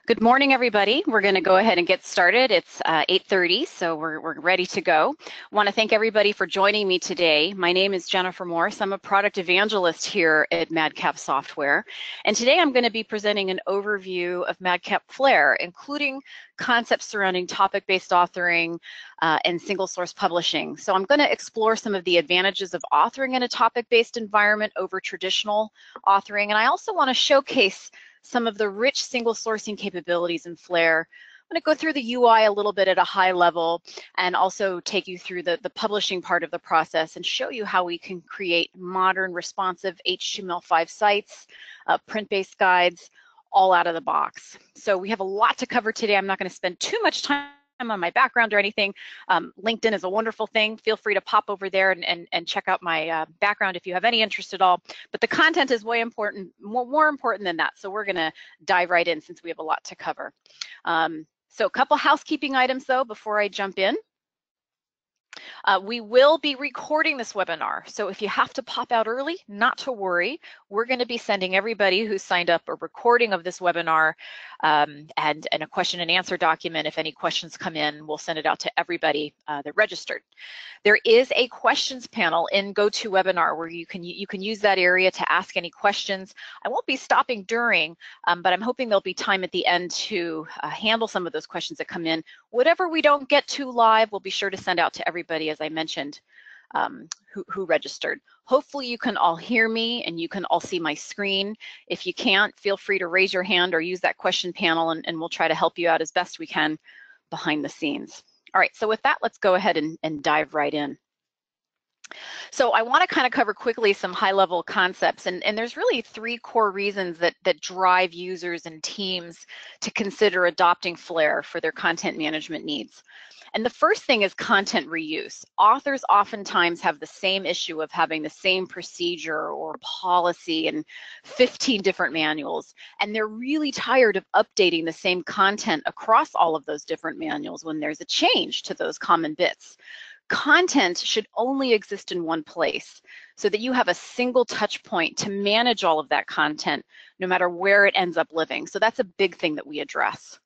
Good morning, everybody. We're going to go ahead and get started. It's 8:30, so we're ready to go. I want to thank everybody for joining me today. My name is Jennifer Morse. I'm a product evangelist here at MadCap Software. And today I'm going to be presenting an overview of MadCap Flare, including concepts surrounding topic-based authoring and single source publishing. So I'm going to explore some of the advantages of authoring in a topic-based environment over traditional authoring. And I also want to showcase some of the rich single sourcing capabilities in Flare. I'm going to go through the UI a little bit at a high level and also take you through the publishing part of the process and show you how we can create modern responsive HTML5 sites, print-based guides, all out of the box. So we have a lot to cover today. I'm not going to spend too much time on my background or anything. LinkedIn is a wonderful thing. Feel free to pop over there and check out my background if you have any interest at all. But the content is way important, more important than that. So we're going to dive right in since we have a lot to cover. So a couple housekeeping items though before I jump in. We will be recording this webinar, so if you have to pop out early, not to worry. We're going to be sending everybody who signed up a recording of this webinar and a question and answer document. If any questions come in, we'll send it out to everybody that registered. There is a questions panel in GoToWebinar where you can use that area to ask any questions. I won't be stopping during, but I'm hoping there'll be time at the end to handle some of those questions that come in. Whatever we don't get to live, we'll be sure to send out to everybody, as I mentioned, who registered. Hopefully you can all hear me and you can all see my screen. If you can't, feel free to raise your hand or use that question panel and we'll try to help you out as best we can behind the scenes. All right, so with that, let's go ahead and dive right in. So I want to kind of cover quickly some high-level concepts, and there's really three core reasons that drive users and teams to consider adopting Flare for their content management needs. And the first thing is content reuse. Authors oftentimes have the same issue of having the same procedure or policy in 15 different manuals, and they're really tired of updating the same content across all of those different manuals when there's a change to those common bits. Content should only exist in one place so that you have a single touch point to manage all of that content no matter where it ends up living. So that's a big thing that we address.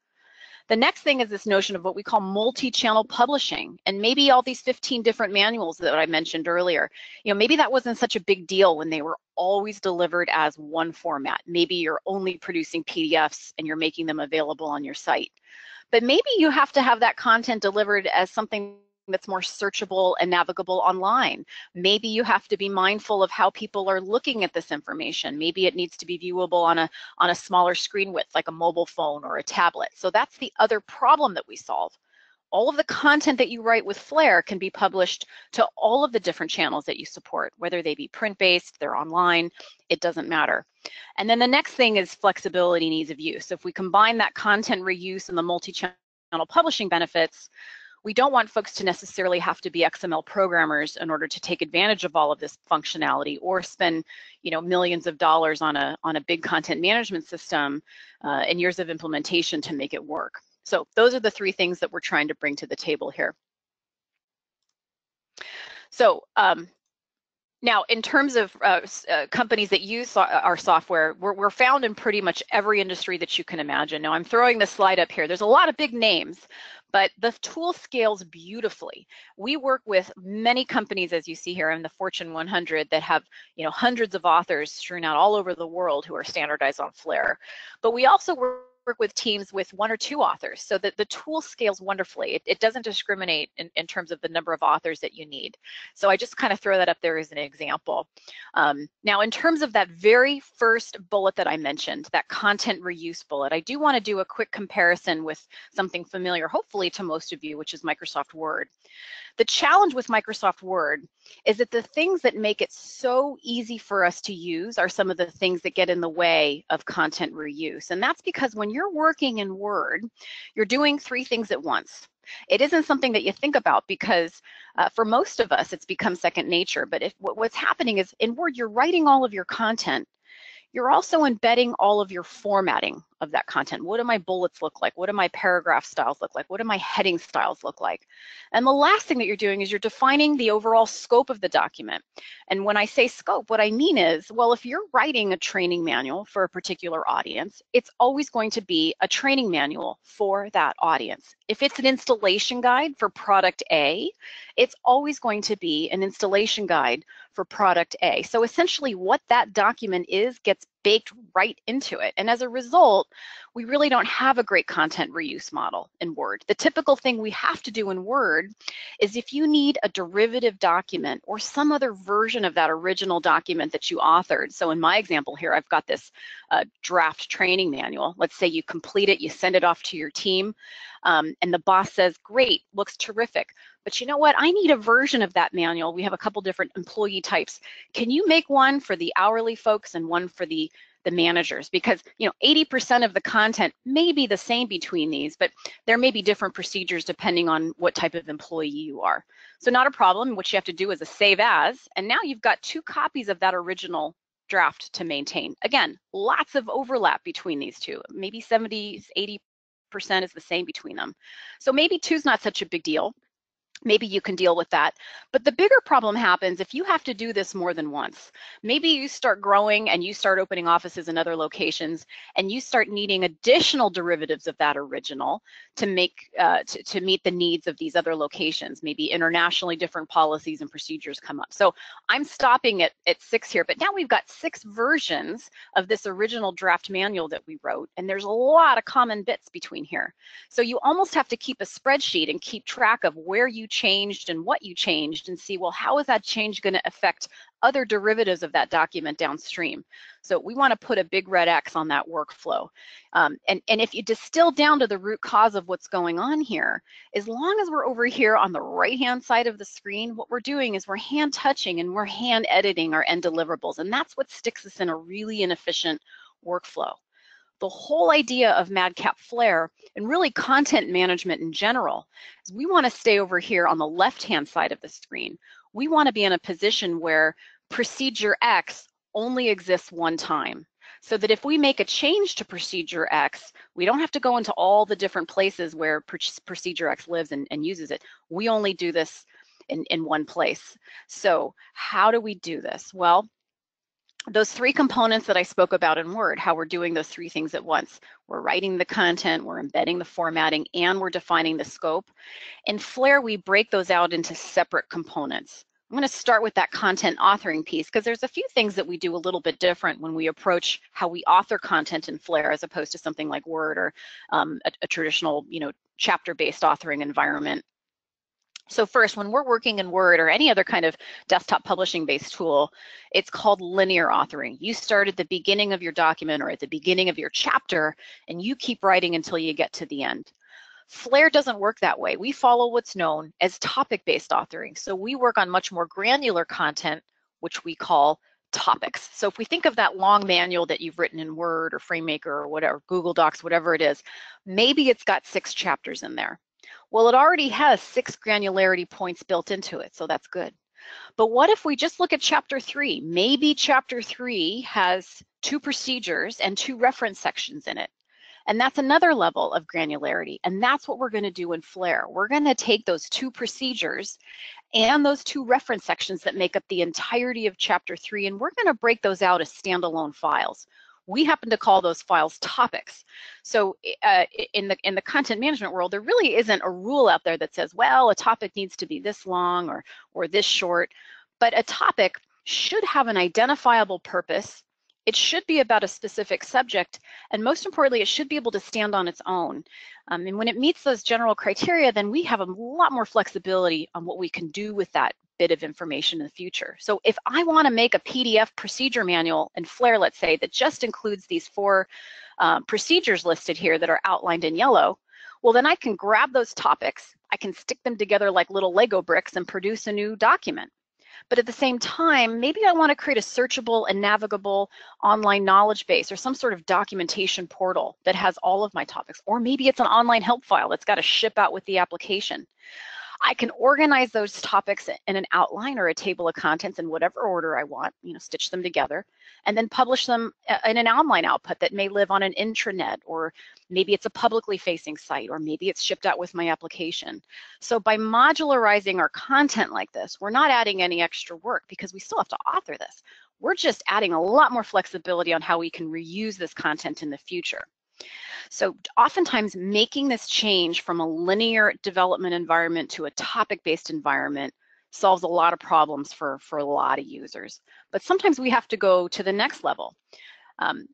The next thing is this notion of what we call multi-channel publishing, and maybe all these 15 different manuals that I mentioned earlier, maybe that wasn't such a big deal when they were always delivered as one format. Maybe you're only producing PDFs and you're making them available on your site. But maybe you have to have that content delivered as something that's more searchable and navigable online. Maybe you have to be mindful of how people are looking at this information. Maybe it needs to be viewable on a smaller screen width, like a mobile phone or a tablet. So that's the other problem that we solve. All of the content that you write with Flare can be published to all of the different channels that you support, whether they be print-based, they're online, it doesn't matter. And then the next thing is flexibility and ease of use. If we combine that content reuse and the multi-channel publishing benefits, we don't want folks to necessarily have to be XML programmers in order to take advantage of all of this functionality or spend, millions of dollars on a big content management system and years of implementation to make it work. So those are the three things that we're trying to bring to the table here. So now, in terms of companies that use our software, we're found in pretty much every industry that you can imagine. Now, I'm throwing this slide up here. There's a lot of big names, but the tool scales beautifully. We work with many companies, as you see here, in the Fortune 100 that have, hundreds of authors strewn out all over the world who are standardized on Flare. But we also work with teams with one or two authors so that the tool scales wonderfully. It doesn't discriminate in terms of the number of authors that you need. So I just kind of throw that up there as an example. Now, in terms of that very first bullet that I mentioned, that content reuse bullet, I do want to do a quick comparison with something familiar, hopefully to most of you, which is Microsoft Word. The challenge with Microsoft Word is that the things that make it so easy for us to use are some of the things that get in the way of content reuse. And that's because when you're working in Word, you're doing three things at once. It isn't something that you think about because for most of us, it's become second nature. But what's happening is in Word, you're writing all of your content. You're also embedding all of your formatting of that content. What do my bullets look like? What do my paragraph styles look like? What do my heading styles look like? And the last thing that you're doing is you're defining the overall scope of the document. And when I say scope, what I mean is, well, if you're writing a training manual for a particular audience, it's always going to be a training manual for that audience. If it's an installation guide for product A, it's always going to be an installation guide for product A. So essentially what that document is gets baked right into it. And as a result, we really don't have a great content reuse model in Word. The typical thing we have to do in Word is if you need a derivative document or some other version of that original document that you authored. So in my example here, I've got this draft training manual. Let's say you complete it, you send it off to your team, and the boss says, great, looks terrific. But you know what? I need a version of that manual. We have a couple different employee types. Can you make one for the hourly folks and one for the managers? Because 80% of the content may be the same between these, but there may be different procedures depending on what type of employee you are. So not a problem. What you have to do is a save as, and now you've got 2 copies of that original draft to maintain. Again, lots of overlap between these two. Maybe 70, 80% is the same between them. So maybe 2 is not such a big deal. Maybe you can deal with that. But the bigger problem happens if you have to do this more than once. Maybe you start growing and you start opening offices in other locations and you start needing additional derivatives of that original to make to meet the needs of these other locations. Maybe internationally different policies and procedures come up. So I'm stopping at 6 here, but now we've got 6 versions of this original draft manual that we wrote, and there's a lot of common bits between here. So you almost have to keep a spreadsheet and keep track of where you changed and what you changed and see, well, how is that change going to affect other derivatives of that document downstream? So we want to put a big red X on that workflow. And if you distill down to the root cause of what's going on here, as long as we're over here on the right-hand side of the screen, what we're doing is we're hand touching and we're hand editing our end deliverables. And that's what sticks us in a really inefficient workflow. The whole idea of MadCap Flare and really content management in general is we want to stay over here on the left-hand side of the screen. We want to be in a position where procedure X only exists one time, so that if we make a change to procedure X, we don't have to go into all the different places where procedure X lives and uses it. We only do this in one place. So how do we do this? Well, those 3 components that I spoke about in Word, how we're doing those 3 things at once. We're writing the content, we're embedding the formatting, and we're defining the scope. In Flare, we break those out into separate components. I'm going to start with that content authoring piece because there's a few things that we do a little bit different when we approach how we author content in Flare as opposed to something like Word or a traditional, chapter-based authoring environment. So first, when we're working in Word or any other kind of desktop publishing-based tool, it's called linear authoring. You start at the beginning of your document or at the beginning of your chapter, and you keep writing until you get to the end. Flare doesn't work that way. We follow what's known as topic-based authoring. So we work on much more granular content, which we call topics. So if we think of that long manual that you've written in Word or FrameMaker or whatever, Google Docs, whatever it is, maybe it's got 6 chapters in there. Well, it already has 6 granularity points built into it, so that's good. But what if we just look at chapter 3? Maybe chapter 3 has 2 procedures and 2 reference sections in it. And that's another level of granularity. And that's what we're going to do in Flare. We're going to take those 2 procedures and those 2 reference sections that make up the entirety of chapter 3, and we're going to break those out as standalone files. We happen to call those files topics. So in the content management world, there really isn't a rule out there that says, well, a topic needs to be this long or this short, but a topic should have an identifiable purpose. It should be about a specific subject, and most importantly, it should be able to stand on its own. And when it meets those general criteria, then we have a lot more flexibility on what we can do with that bit of information in the future. So if I want to make a PDF procedure manual in Flare, let's say, that just includes these 4 procedures listed here that are outlined in yellow, well, then I can grab those topics, I can stick them together like little Lego bricks and produce a new document. But at the same time, maybe I want to create a searchable and navigable online knowledge base or some sort of documentation portal that has all of my topics. Or maybe it's an online help file that's got to ship out with the application. I can organize those topics in an outline or a table of contents in whatever order I want, stitch them together, and then publish them in an online output that may live on an intranet, or maybe it's a publicly facing site, or maybe it's shipped out with my application. So by modularizing our content like this, we're not adding any extra work because we still have to author this. We're just adding a lot more flexibility on how we can reuse this content in the future. So oftentimes making this change from a linear development environment to a topic-based environment solves a lot of problems for a lot of users. But sometimes we have to go to the next level.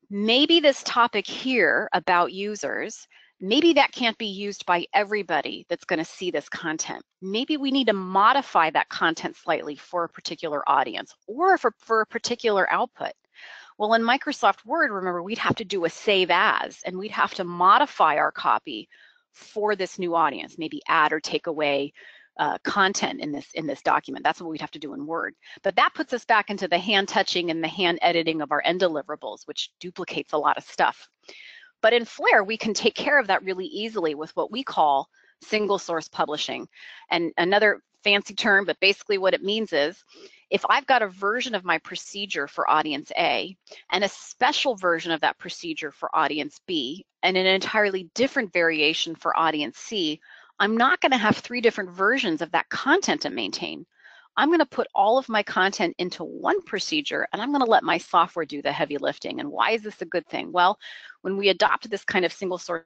Maybe this topic here about users, maybe that can't be used by everybody that's going to see this content. Maybe we need to modify that content slightly for a particular audience or for a particular output. Well, in Microsoft Word, remember, we'd have to do a save as, and we'd have to modify our copy for this new audience, maybe add or take away content in this document. That's what we'd have to do in Word. But that puts us back into the hand touching and the hand editing of our end deliverables, which duplicates a lot of stuff. But in Flare, we can take care of that really easily with what we call single source publishing. And another fancy term, but basically what it means is, if I've got a version of my procedure for audience A and a special version of that procedure for audience B and an entirely different variation for audience C, I'm not going to have 3 different versions of that content to maintain. I'm going to put all of my content into one procedure, and I'm going to let my software do the heavy lifting. And why is this a good thing? Well, when we adopt this kind of single source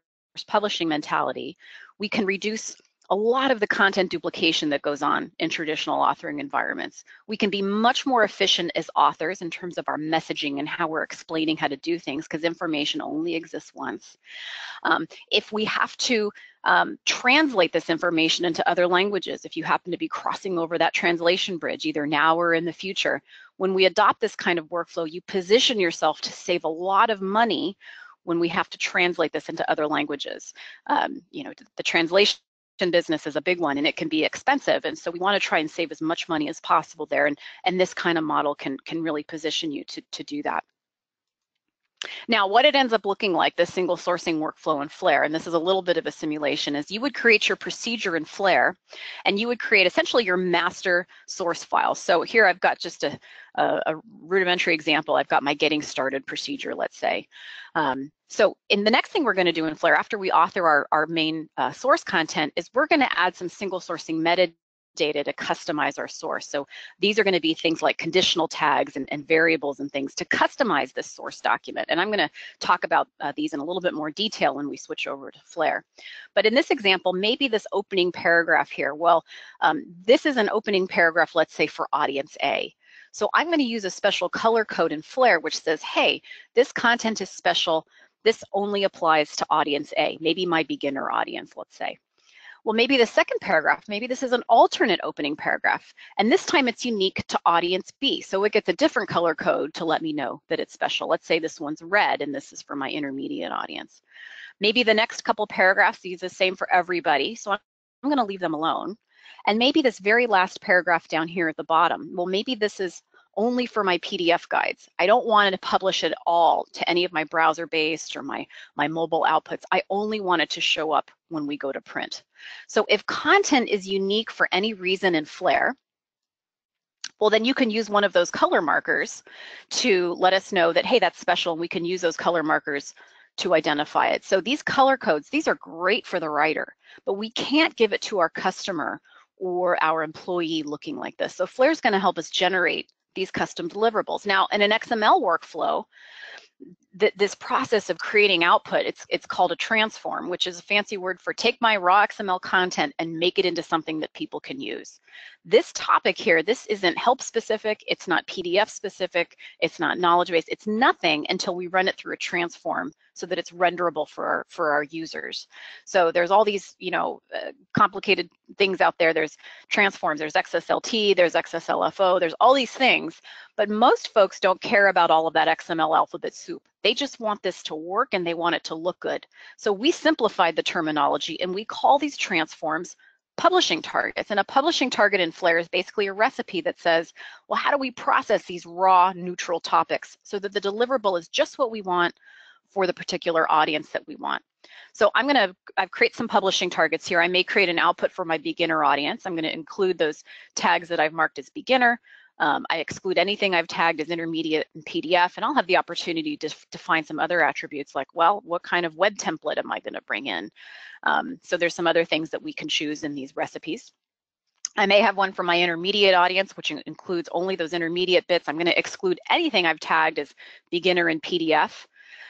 publishing mentality, we can reduce a lot of the content duplication that goes on in traditional authoring environments. We can be much more efficient as authors in terms of our messaging and how we're explaining how to do things, because information only exists once. If we have to translate this information into other languages, if you happen to be crossing over that translation bridge, either now or in the future, when we adopt this kind of workflow, you position yourself to save a lot of money when we have to translate this into other languages. The translation business is a big one, and it can be expensive, and so we want to try and save as much money as possible there, and this kind of model can really position you to do that. Now, what it ends up looking like, this single sourcing workflow in Flare, and this is a little bit of a simulation, is you would create your procedure in Flare, and you would create essentially your master source file. So here I've got just a rudimentary example. I've got my getting started procedure, let's say. So in the next thing we're going to do in Flare, after we author our main source content, is we're going to add some single sourcing metadata to customize our source. So these are going to be things like conditional tags and variables and things to customize this source document. And I'm going to talk about these in a little bit more detail when we switch over to Flare. But in this example, maybe this opening paragraph here, well, this is an opening paragraph, let's say, for audience A. So I'm going to use a special color code in Flare which says, hey, this content is special. This only applies to audience A, maybe my beginner audience, let's say. Well, maybe the second paragraph, maybe this is an alternate opening paragraph, and this time it's unique to audience B, so it gets a different color code to let me know that it's special. Let's say this one's red, and this is for my intermediate audience. Maybe the next couple paragraphs, these are the same for everybody, so I'm going to leave them alone. And maybe this very last paragraph down here at the bottom, well, maybe this is only for my PDF guides. I don't want to publish it all to any of my browser-based or my mobile outputs. I only want it to show up when we go to print. So if content is unique for any reason in Flare, well, then you can use one of those color markers to let us know that, hey, that's special, and we can use those color markers to identify it. So these color codes, these are great for the writer, but we can't give it to our customer or our employee looking like this. So Flare is going to help us generate these custom deliverables. Now, in an XML workflow, this process of creating output, it's called a transform, which is a fancy word for take my raw XML content and make it into something that people can use. This topic here, this isn't help specific, it's not PDF specific, it's not knowledge based, it's nothing until we run it through a transform so that it's renderable for our users. So there's all these, complicated things out there. There's transforms, there's XSLT, there's XSLFO, there's all these things, but most folks don't care about all of that XML alphabet soup. They just want this to work and they want it to look good. So we simplified the terminology and we call these transforms publishing targets. And a publishing target in Flare is basically a recipe that says, well, how do we process these raw neutral topics so that the deliverable is just what we want for the particular audience that we want. So I've created some publishing targets here. I may create an output for my beginner audience. I'm going to include those tags that I've marked as beginner. I exclude anything I've tagged as intermediate in PDF, and I'll have the opportunity to define some other attributes like, well, what kind of web template am I going to bring in? So there's some other things that we can choose in these recipes. I may have one for my intermediate audience, which includes only those intermediate bits. I'm going to exclude anything I've tagged as beginner in PDF.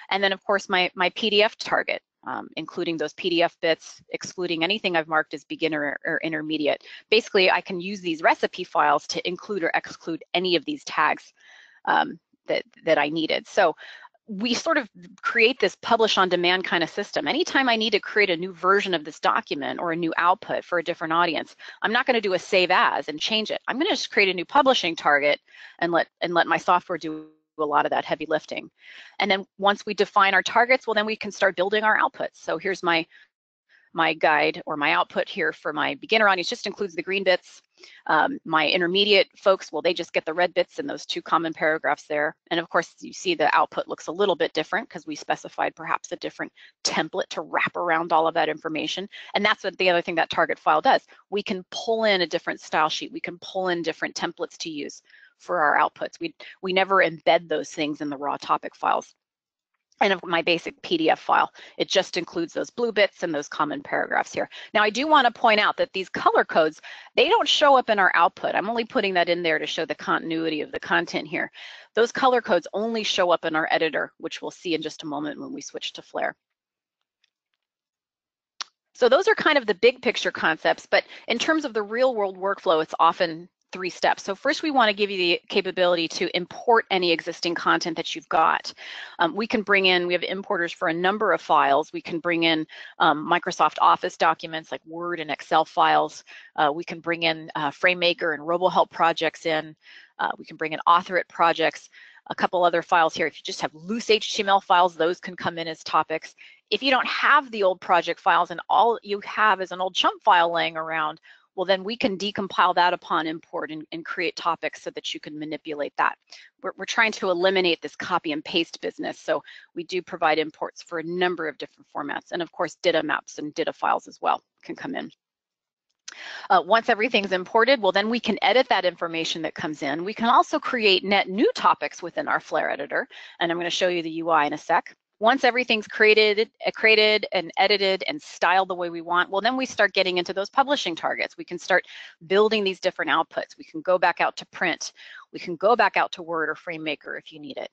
And then, of course, my PDF target, including those PDF bits, excluding anything I've marked as beginner or intermediate. Basically, I can use these recipe files to include or exclude any of these tags that I needed. So we sort of create this publish on demand kind of system. Anytime I need to create a new version of this document or a new output for a different audience, I'm not going to do a save as and change it. I'm going to just create a new publishing target and let my software do a lot of that heavy lifting. And then once we define our targets, well, then we can start building our outputs. So here's my guide or my output here for my beginner audience, just includes the green bits. My intermediate folks, well, they just get the red bits and those 2 common paragraphs there. And of course, you see the output looks a little bit different because we specified perhaps a different template to wrap around all of that information. And that's what the other thing that target file does. We can pull in a different style sheet. We can pull in different templates to use for our outputs. We never embed those things in the raw topic files. And of my basic PDF file, it just includes those blue bits and those common paragraphs here. Now, I do want to point out that these color codes, they don't show up in our output. I'm only putting that in there to show the continuity of the content here. Those color codes only show up in our editor, which we'll see in just a moment when we switch to Flare. So those are kind of the big picture concepts, but in terms of the real world workflow, it's often 3 steps. So first, we want to give you the capability to import any existing content that you've got. We have importers for a number of files. We can bring in Microsoft Office documents like Word and Excel files. We can bring in FrameMaker and RoboHelp projects in. We can bring in AuthorIt projects. A couple other files here. If you just have loose HTML files, those can come in as topics. If you don't have the old project files and all you have is an old chunk file laying around, well, then we can decompile that upon import and create topics so that you can manipulate that. We're trying to eliminate this copy and paste business, so we do provide imports for a number of different formats. And of course, data maps and data files as well can come in. Once everything's imported, well, then we can edit that information that comes in. We can also create net new topics within our Flare editor, and I'm going to show you the UI in a sec. Once everything's created and edited and styled the way we want, well, then we start getting into those publishing targets. We can start building these different outputs. We can go back out to print. We can go back out to Word or FrameMaker if you need it.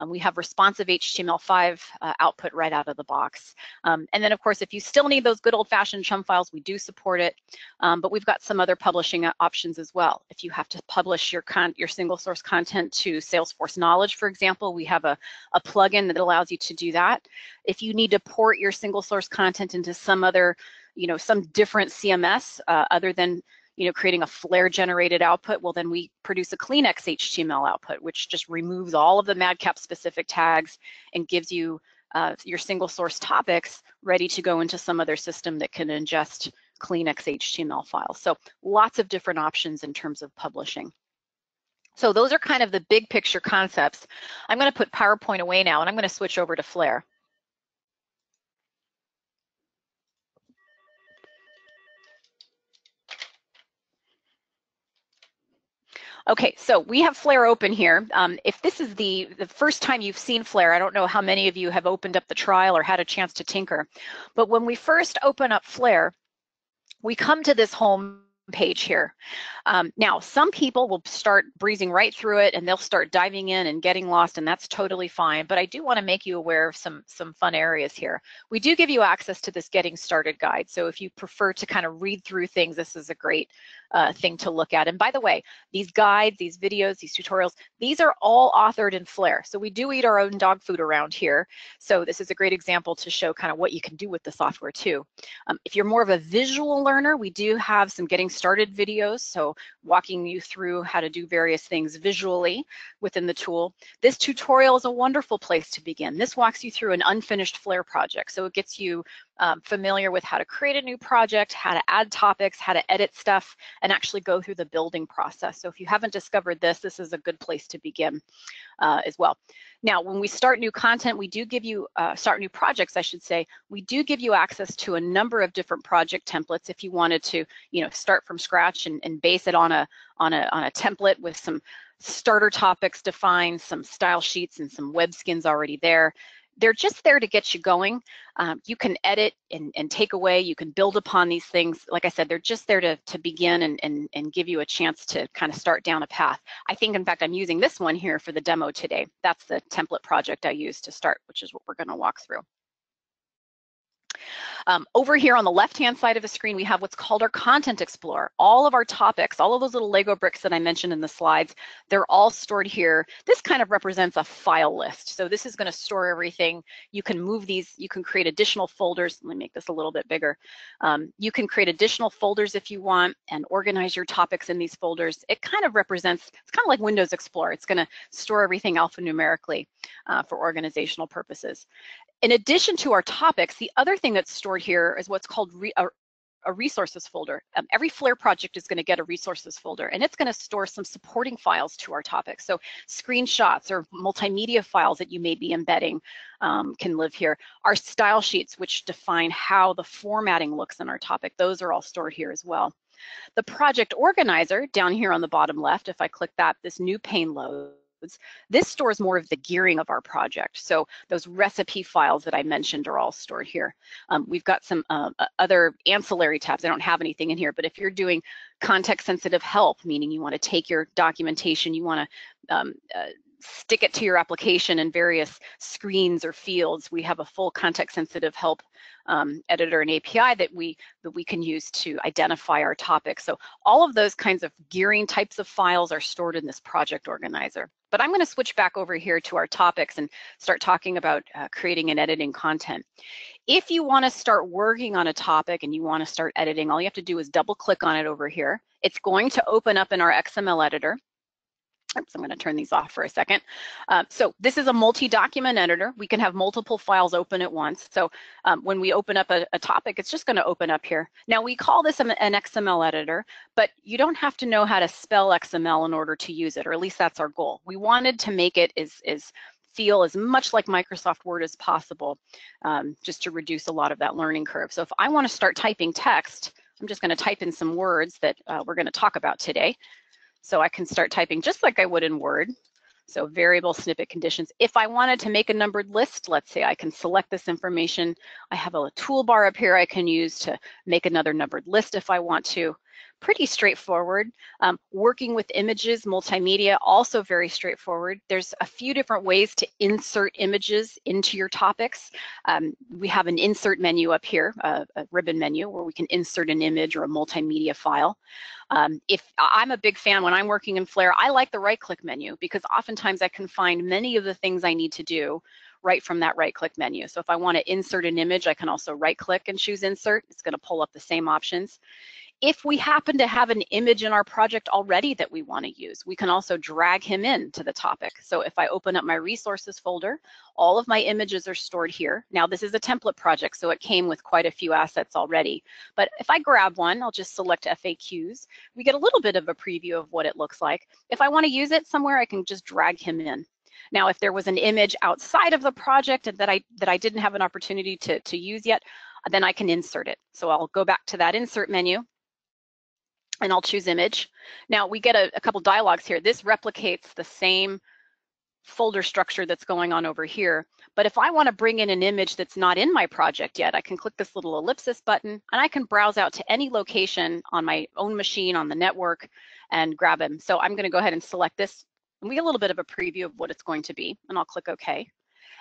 We have responsive HTML5 output right out of the box. And then, of course, if you still need those good old-fashioned chunk files, we do support it. But we've got some other publishing options as well. If you have to publish your single source content to Salesforce Knowledge, for example, we have a plugin that allows you to do that. If you need to port your single source content into some other, some different CMS other than creating a Flare generated output, well, then we produce a clean XHTML output, which just removes all of the MadCap specific tags and gives you your single source topics ready to go into some other system that can ingest clean XHTML files. So lots of different options in terms of publishing. So those are kind of the big picture concepts. I'm going to put PowerPoint away now, and I'm going to switch over to Flare. Okay, so we have Flare open here. If this is the first time you've seen Flare, I don't know how many of you have opened up the trial or had a chance to tinker, but when we first open up Flare, we come to this home page here. Now, some people will start breezing right through it and they'll start diving in and getting lost, and that's totally fine. But I do want to make you aware of some fun areas here. We do give you access to this Getting Started guide. So if you prefer to kind of read through things, this is a great thing to look at. And by the way, these guides, these videos, these tutorials, these are all authored in Flare. So we do eat our own dog food around here. So this is a great example to show kind of what you can do with the software too. If you're more of a visual learner, we do have some Getting Started videos. So walking you through how to do various things visually within the tool. This tutorial is a wonderful place to begin. This walks you through an unfinished Flare project. So it gets you familiar with how to create a new project, how to add topics, how to edit stuff, and actually go through the building process. So if you haven't discovered this, this is a good place to begin as well. Now, when we start new content, we do give you, start new projects, I should say, we do give you access to a number of different project templates if you wanted to, start from scratch and base it on a template with some starter topics defined, some style sheets and some web skins already there. They're just there to get you going. You can edit and take away, you can build upon these things. Like I said, they're just there to begin and give you a chance to kind of start down a path. I think, in fact, I'm using this one here for the demo today. That's the template project I used to start, which is what we're going to walk through. Over here on the left-hand side of the screen, we have what's called our Content Explorer. All of our topics, all of those little Lego bricks that I mentioned in the slides, they're all stored here. This kind of represents a file list. So this is going to store everything. You can move these, you can create additional folders. Let me make this a little bit bigger. You can create additional folders if you want and organize your topics in these folders. It kind of represents, it's kind of like Windows Explorer. It's going to store everything alphanumerically for organizational purposes. In addition to our topics, the other thing that's stored here is what's called a resources folder. Every Flare project is going to get a resources folder, and it's going to store some supporting files to our topics. So screenshots or multimedia files that you may be embedding can live here. Our style sheets, which define how the formatting looks in our topic, those are all stored here as well. The project organizer down here on the bottom left, if I click that, this new pane loads. This stores more of the gearing of our project. So those recipe files that I mentioned are all stored here. We've got some other ancillary tabs. I don't have anything in here, but if you're doing context-sensitive help, meaning you want to take your documentation, you want to stick it to your application in various screens or fields, we have a full context-sensitive help editor and API that we can use to identify our topics. So all of those kinds of gearing types of files are stored in this project organizer. But I'm going to switch back over here to our topics and start talking about creating and editing content. If you want to start working on a topic and you want to start editing, all you have to do is double click on it over here. It's going to open up in our XML editor. Oops, I'm going to turn these off for a second. So this is a multi-document editor. We can have multiple files open at once. So when we open up a topic, it's just going to open up here. Now we call this an XML editor, but you don't have to know how to spell XML in order to use it, or at least that's our goal. We wanted to make it feel as much like Microsoft Word as possible, just to reduce a lot of that learning curve. So if I want to start typing text, I'm just going to type in some words that we're going to talk about today. So I can start typing just like I would in Word. So variable snippet conditions. If I wanted to make a numbered list, let's say I can select this information. I have a toolbar up here I can use to make another numbered list if I want to. Pretty straightforward. Working with images, multimedia, also very straightforward. There's a few different ways to insert images into your topics. We have an insert menu up here, a ribbon menu, where we can insert an image or a multimedia file. If I'm a big fan, when I'm working in Flare, I like the right-click menu because oftentimes I can find many of the things I need to do right from that right-click menu. So if I want to insert an image, I can also right-click and choose Insert. It's going to pull up the same options. If we happen to have an image in our project already that we want to use, we can also drag him into the topic. So if I open up my resources folder, all of my images are stored here. Now this is a template project, so it came with quite a few assets already. But if I grab one, I'll just select FAQs. We get a little bit of a preview of what it looks like. If I want to use it somewhere, I can just drag him in. Now, if there was an image outside of the project that I didn't have an opportunity to use yet, then I can insert it. So I'll go back to that insert menu, and I'll choose image. Now we get a couple dialogues here. This replicates the same folder structure that's going on over here. But if I want to bring in an image that's not in my project yet, I can click this little ellipsis button and I can browse out to any location on my own machine on the network and grab him. So I'm going to go ahead and select this, and we get a little bit of a preview of what it's going to be, and I'll click OK.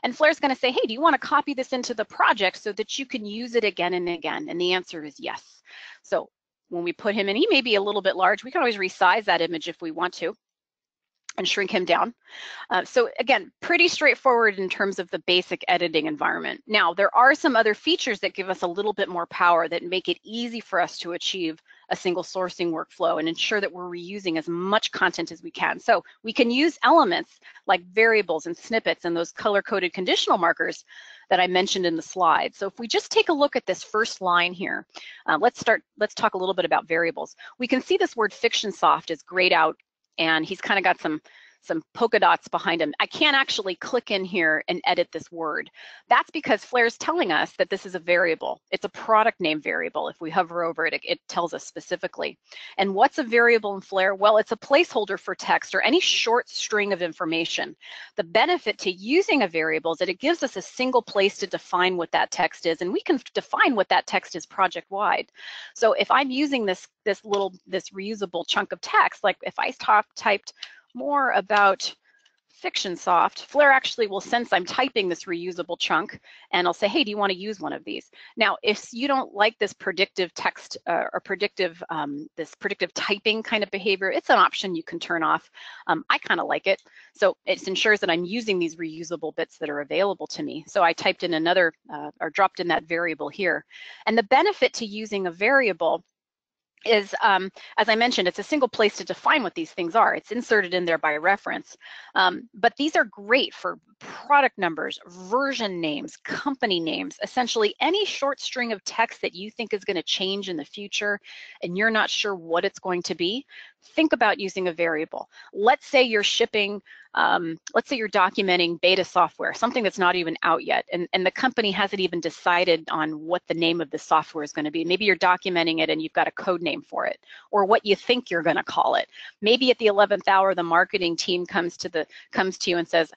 And Flare's going to say, hey, do you want to copy this into the project so that you can use it again and again? And the answer is yes. So when we put him in, he may be a little bit large. We can always resize that image if we want to and shrink him down. So again, pretty straightforward in terms of the basic editing environment. Now, there are some other features that give us a little bit more power that make it easy for us to achieve a single sourcing workflow and ensure that we're reusing as much content as we can. So we can use elements like variables and snippets and those color-coded conditional markers that I mentioned in the slide. So if we just take a look at this first line here, let's talk a little bit about variables. We can see this word FictionSoft is grayed out, and he's kind of got some polka dots behind him. I can't actually click in here and edit this word. That's because Flare's telling us that this is a variable. It's a product name variable. If we hover over it, it tells us specifically. And what's a variable in Flare? Well, it's a placeholder for text or any short string of information. The benefit to using a variable is that it gives us a single place to define what that text is, and we can define what that text is project-wide. So if I'm using this reusable chunk of text, like if I typed more about FictionSoft, Flare actually will sense I'm typing this reusable chunk, and I'll say, hey, do you want to use one of these? Now, if you don't like this predictive text or predictive typing kind of behavior, it's an option you can turn off. I kind of like it. So it ensures that I'm using these reusable bits that are available to me. So I typed in another or dropped in that variable here. And the benefit to using a variable is, as I mentioned, it's a single place to define what these things are. It's inserted in there by reference. But these are great for product numbers, version names, company names, essentially any short string of text that you think is going to change in the future and you're not sure what it's going to be. Think about using a variable. Let's say you're shipping, let's say you're documenting beta software, something that's not even out yet, and the company hasn't even decided on what the name of the software is going to be. Maybe you're documenting it and you've got a code name for it, or what you think you're going to call it. Maybe at the 11th hour, the marketing team comes to you and says,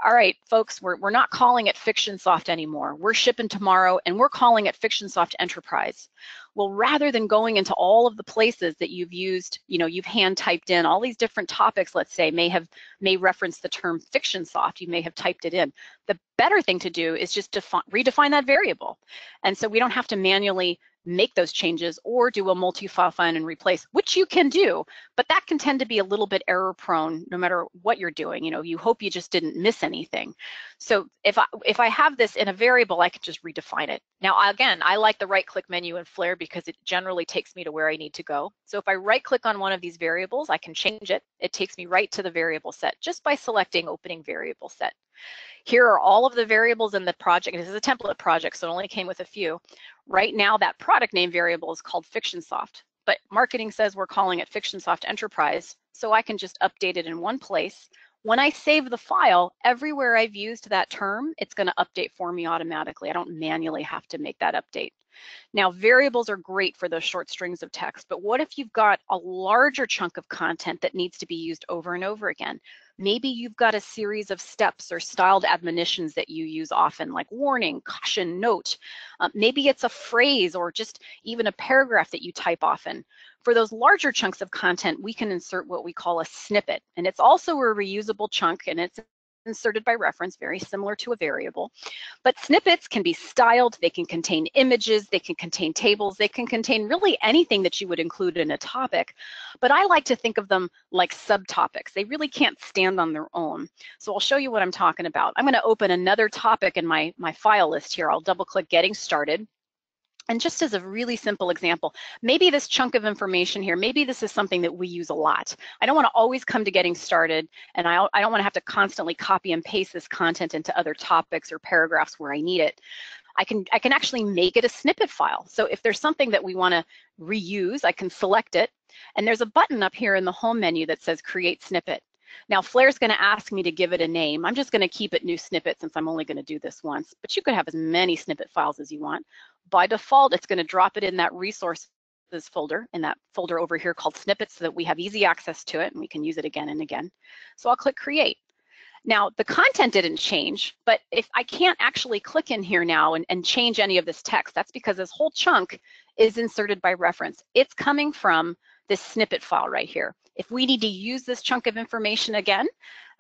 all right, folks, we're not calling it FictionSoft anymore. We're shipping tomorrow and we're calling it FictionSoft Enterprise. Well, rather than going into all of the places that you've used, you've hand typed in all these different topics, let's say, may reference the term FictionSoft, you may have typed it in. The better thing to do is just redefine that variable. And so we don't have to manually make those changes or do a multi-file find and replace, which you can do, but that can tend to be a little bit error prone no matter what you're doing. You hope you just didn't miss anything. So if I have this in a variable, I can just redefine it. Now, again, I like the right-click menu in Flare because it generally takes me to where I need to go. So if I right-click on one of these variables, I can change it. It takes me right to the variable set just by selecting Opening Variable Set. Here are all of the variables in the project. This is a template project, so it only came with a few. Right now, that product name variable is called FictionSoft, but marketing says we're calling it FictionSoft Enterprise, so I can just update it in one place. When I save the file, everywhere I've used that term, it's going to update for me automatically. I don't manually have to make that update. Now, variables are great for those short strings of text, but what if you've got a larger chunk of content that needs to be used over and over again? Maybe you've got a series of steps or styled admonitions that you use often, like warning, caution, note. Maybe it's a phrase or just even a paragraph that you type often. For those larger chunks of content, we can insert what we call a snippet, and it's also a reusable chunk, and it's inserted by reference, very similar to a variable. But snippets can be styled, they can contain images, they can contain tables, they can contain really anything that you would include in a topic. But I like to think of them like subtopics. They really can't stand on their own. So I'll show you what I'm talking about. I'm going to open another topic in my file list here. I'll double click Getting Started. And just as a really simple example, maybe this chunk of information here, maybe this is something that we use a lot. I don't want to always come to Getting Started, and I don't want to have to constantly copy and paste this content into other topics or paragraphs where I need it. I can actually make it a snippet file. So if there's something that we want to reuse, I can select it, and there's a button up here in the home menu that says Create Snippet. Now, Flare's going to ask me to give it a name. I'm just going to keep it New Snippet since I'm only going to do this once, but you could have as many snippet files as you want. By default, it's going to drop it in that resources folder, in that folder over here called Snippets, so that we have easy access to it and we can use it again and again. So I'll click Create. Now, the content didn't change, but if I can't actually click in here now and change any of this text, that's because this whole chunk is inserted by reference. It's coming from this snippet file right here. If we need to use this chunk of information again,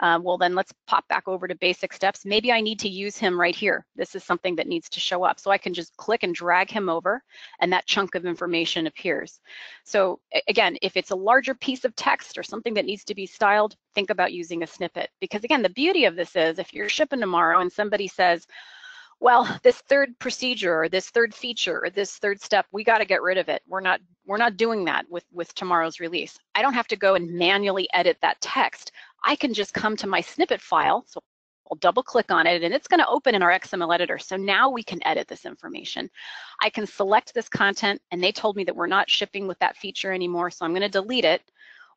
well then let's pop back over to basic steps. Maybe I need to use him right here. This is something that needs to show up. So I can just click and drag him over and that chunk of information appears. So again, if it's a larger piece of text or something that needs to be styled, think about using a snippet. Because again, the beauty of this is if you're shipping tomorrow and somebody says, well, this third procedure or this third feature or this third step, we got to get rid of it. We're not doing that with tomorrow's release. I don't have to go and manually edit that text. I can just come to my snippet file. So I'll double click on it and it's going to open in our XML editor. So now we can edit this information. I can select this content and they told me that we're not shipping with that feature anymore. So I'm going to delete it.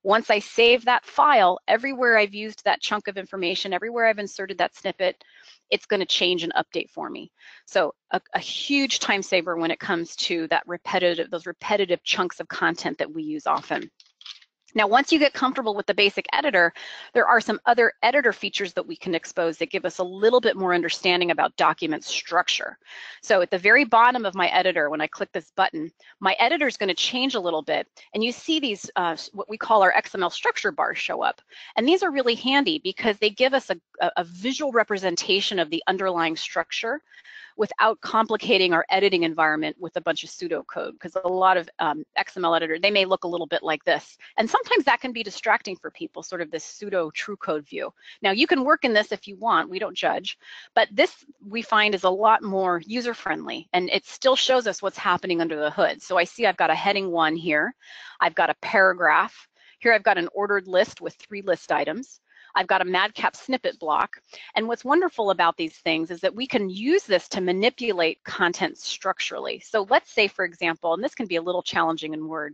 Once I save that file, everywhere I've used that chunk of information, everywhere I've inserted that snippet, it's going to change and update for me. So a huge time saver when it comes to those repetitive chunks of content that we use often. Now, once you get comfortable with the basic editor, there are some other editor features that we can expose that give us a little bit more understanding about document structure. So at the very bottom of my editor, when I click this button, my editor is going to change a little bit, and you see these, what we call our XML structure bars show up. And these are really handy because they give us a visual representation of the underlying structure without complicating our editing environment with a bunch of pseudocode, because a lot of XML editors, they may look a little bit like this. And sometimes that can be distracting for people, sort of this pseudo true code view. Now you can work in this if you want, we don't judge, but this we find is a lot more user-friendly and it still shows us what's happening under the hood. So I see I've got a heading 1 here, I've got a paragraph, here I've got an ordered list with 3 list items. I've got a MadCap snippet block. And what's wonderful about these things is that we can use this to manipulate content structurally. So let's say, for example, and this can be a little challenging in Word,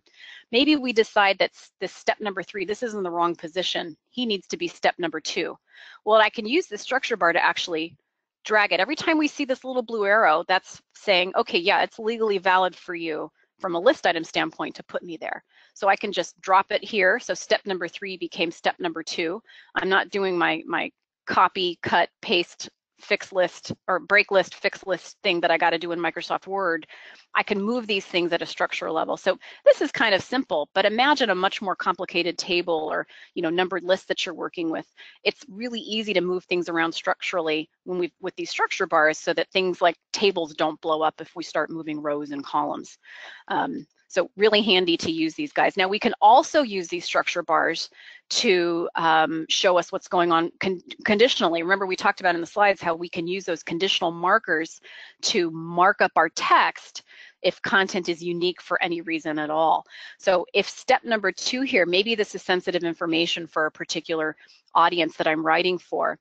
maybe we decide that this step number 3, this is in the wrong position. He needs to be step number 2. Well, I can use the structure bar to actually drag it. Every time we see this little blue arrow, that's saying, okay, yeah, it's legally valid for you from a list item standpoint to put me there. So I can just drop it here. So step number 3 became step number 2. I'm not doing my copy, cut, paste, fix list or break list, fix list thing that I got to do in Microsoft Word. I can move these things at a structural level. So this is kind of simple, but imagine a much more complicated table or numbered list that you're working with. It's really easy to move things around structurally with these structure bars so that things like tables don't blow up if we start moving rows and columns. So really handy to use these guys. Now we can also use these structure bars to show us what's going on conditionally. Remember we talked about in the slides how we can use those conditional markers to mark up our text if content is unique for any reason at all. So if step number 2 here, maybe this is sensitive information for a particular audience that I'm writing for,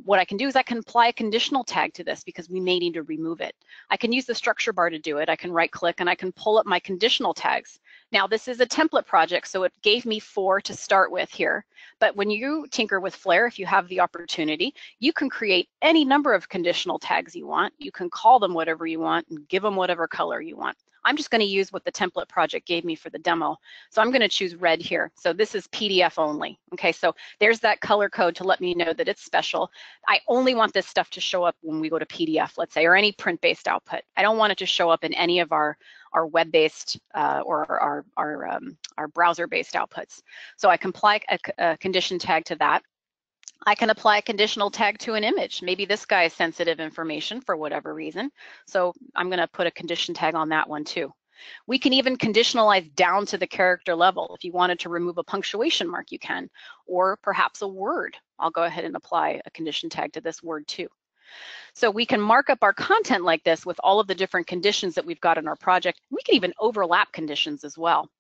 what I can do is I can apply a conditional tag to this because we may need to remove it. I can use the structure bar to do it. I can right click and I can pull up my conditional tags. Now this is a template project, so it gave me 4 to start with here. But when you tinker with Flare, if you have the opportunity, you can create any number of conditional tags you want. You can call them whatever you want and give them whatever color you want. I'm just going to use what the template project gave me for the demo. So I'm going to choose red here. So this is PDF only. Okay, so there's that color code to let me know that it's special. I only want this stuff to show up when we go to PDF, let's say, or any print-based output. I don't want it to show up in any of our web-based or our browser-based outputs. So I can apply a condition tag to that. I can apply a conditional tag to an image. Maybe this guy is sensitive information for whatever reason. So I'm going to put a condition tag on that one too. We can even conditionalize down to the character level. If you wanted to remove a punctuation mark, you can, or perhaps a word. I'll go ahead and apply a condition tag to this word too. So we can mark up our content like this with all of the different conditions that we've got in our project. We can even overlap conditions as well.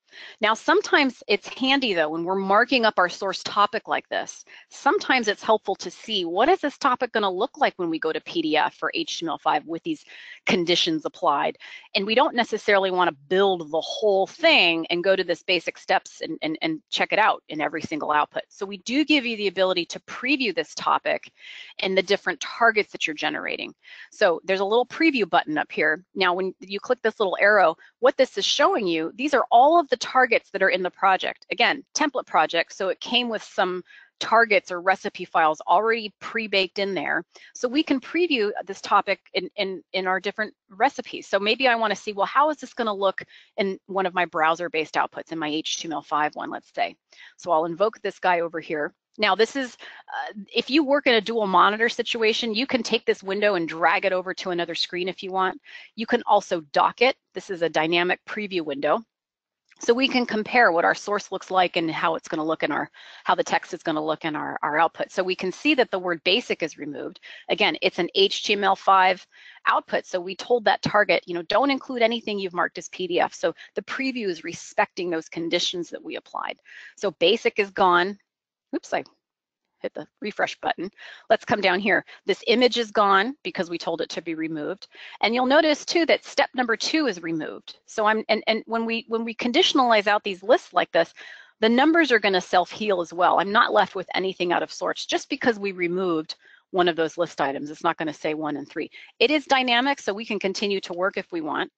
Now, sometimes it's handy though, when we're marking up our source topic like this, sometimes it's helpful to see what is this topic going to look like when we go to PDF or HTML5 with these conditions applied. And we don't necessarily want to build the whole thing and go to this basic steps and check it out in every single output. So we do give you the ability to preview this topic and the different targets that you're generating. So there's a little preview button up here. Now, when you click this little arrow, what this is showing you, these are all of the targets that are in the project. Again, template project, so it came with some targets or recipe files already pre-baked in there. So we can preview this topic in our different recipes. So maybe I want to see, well, how is this going to look in one of my browser-based outputs, in my HTML5 one, let's say. So I'll invoke this guy over here. Now this is, if you work in a dual monitor situation, you can take this window and drag it over to another screen if you want. You can also dock it. This is a dynamic preview window. So we can compare what our source looks like and how it's going to look in how the text is going to look in our output. So we can see that the word basic is removed. Again, it's an HTML5 output. So we told that target, don't include anything you've marked as PDF. So the preview is respecting those conditions that we applied. So basic is gone. Oops, I hit the refresh button. Let's come down here. This image is gone because we told it to be removed. And you'll notice too that step number 2 is removed. So and when we conditionalize out these lists like this, the numbers are going to self-heal as well. I'm not left with anything out of sorts just because we removed one of those list items. It's not going to say 1 and 3. It is dynamic, so we can continue to work if we want.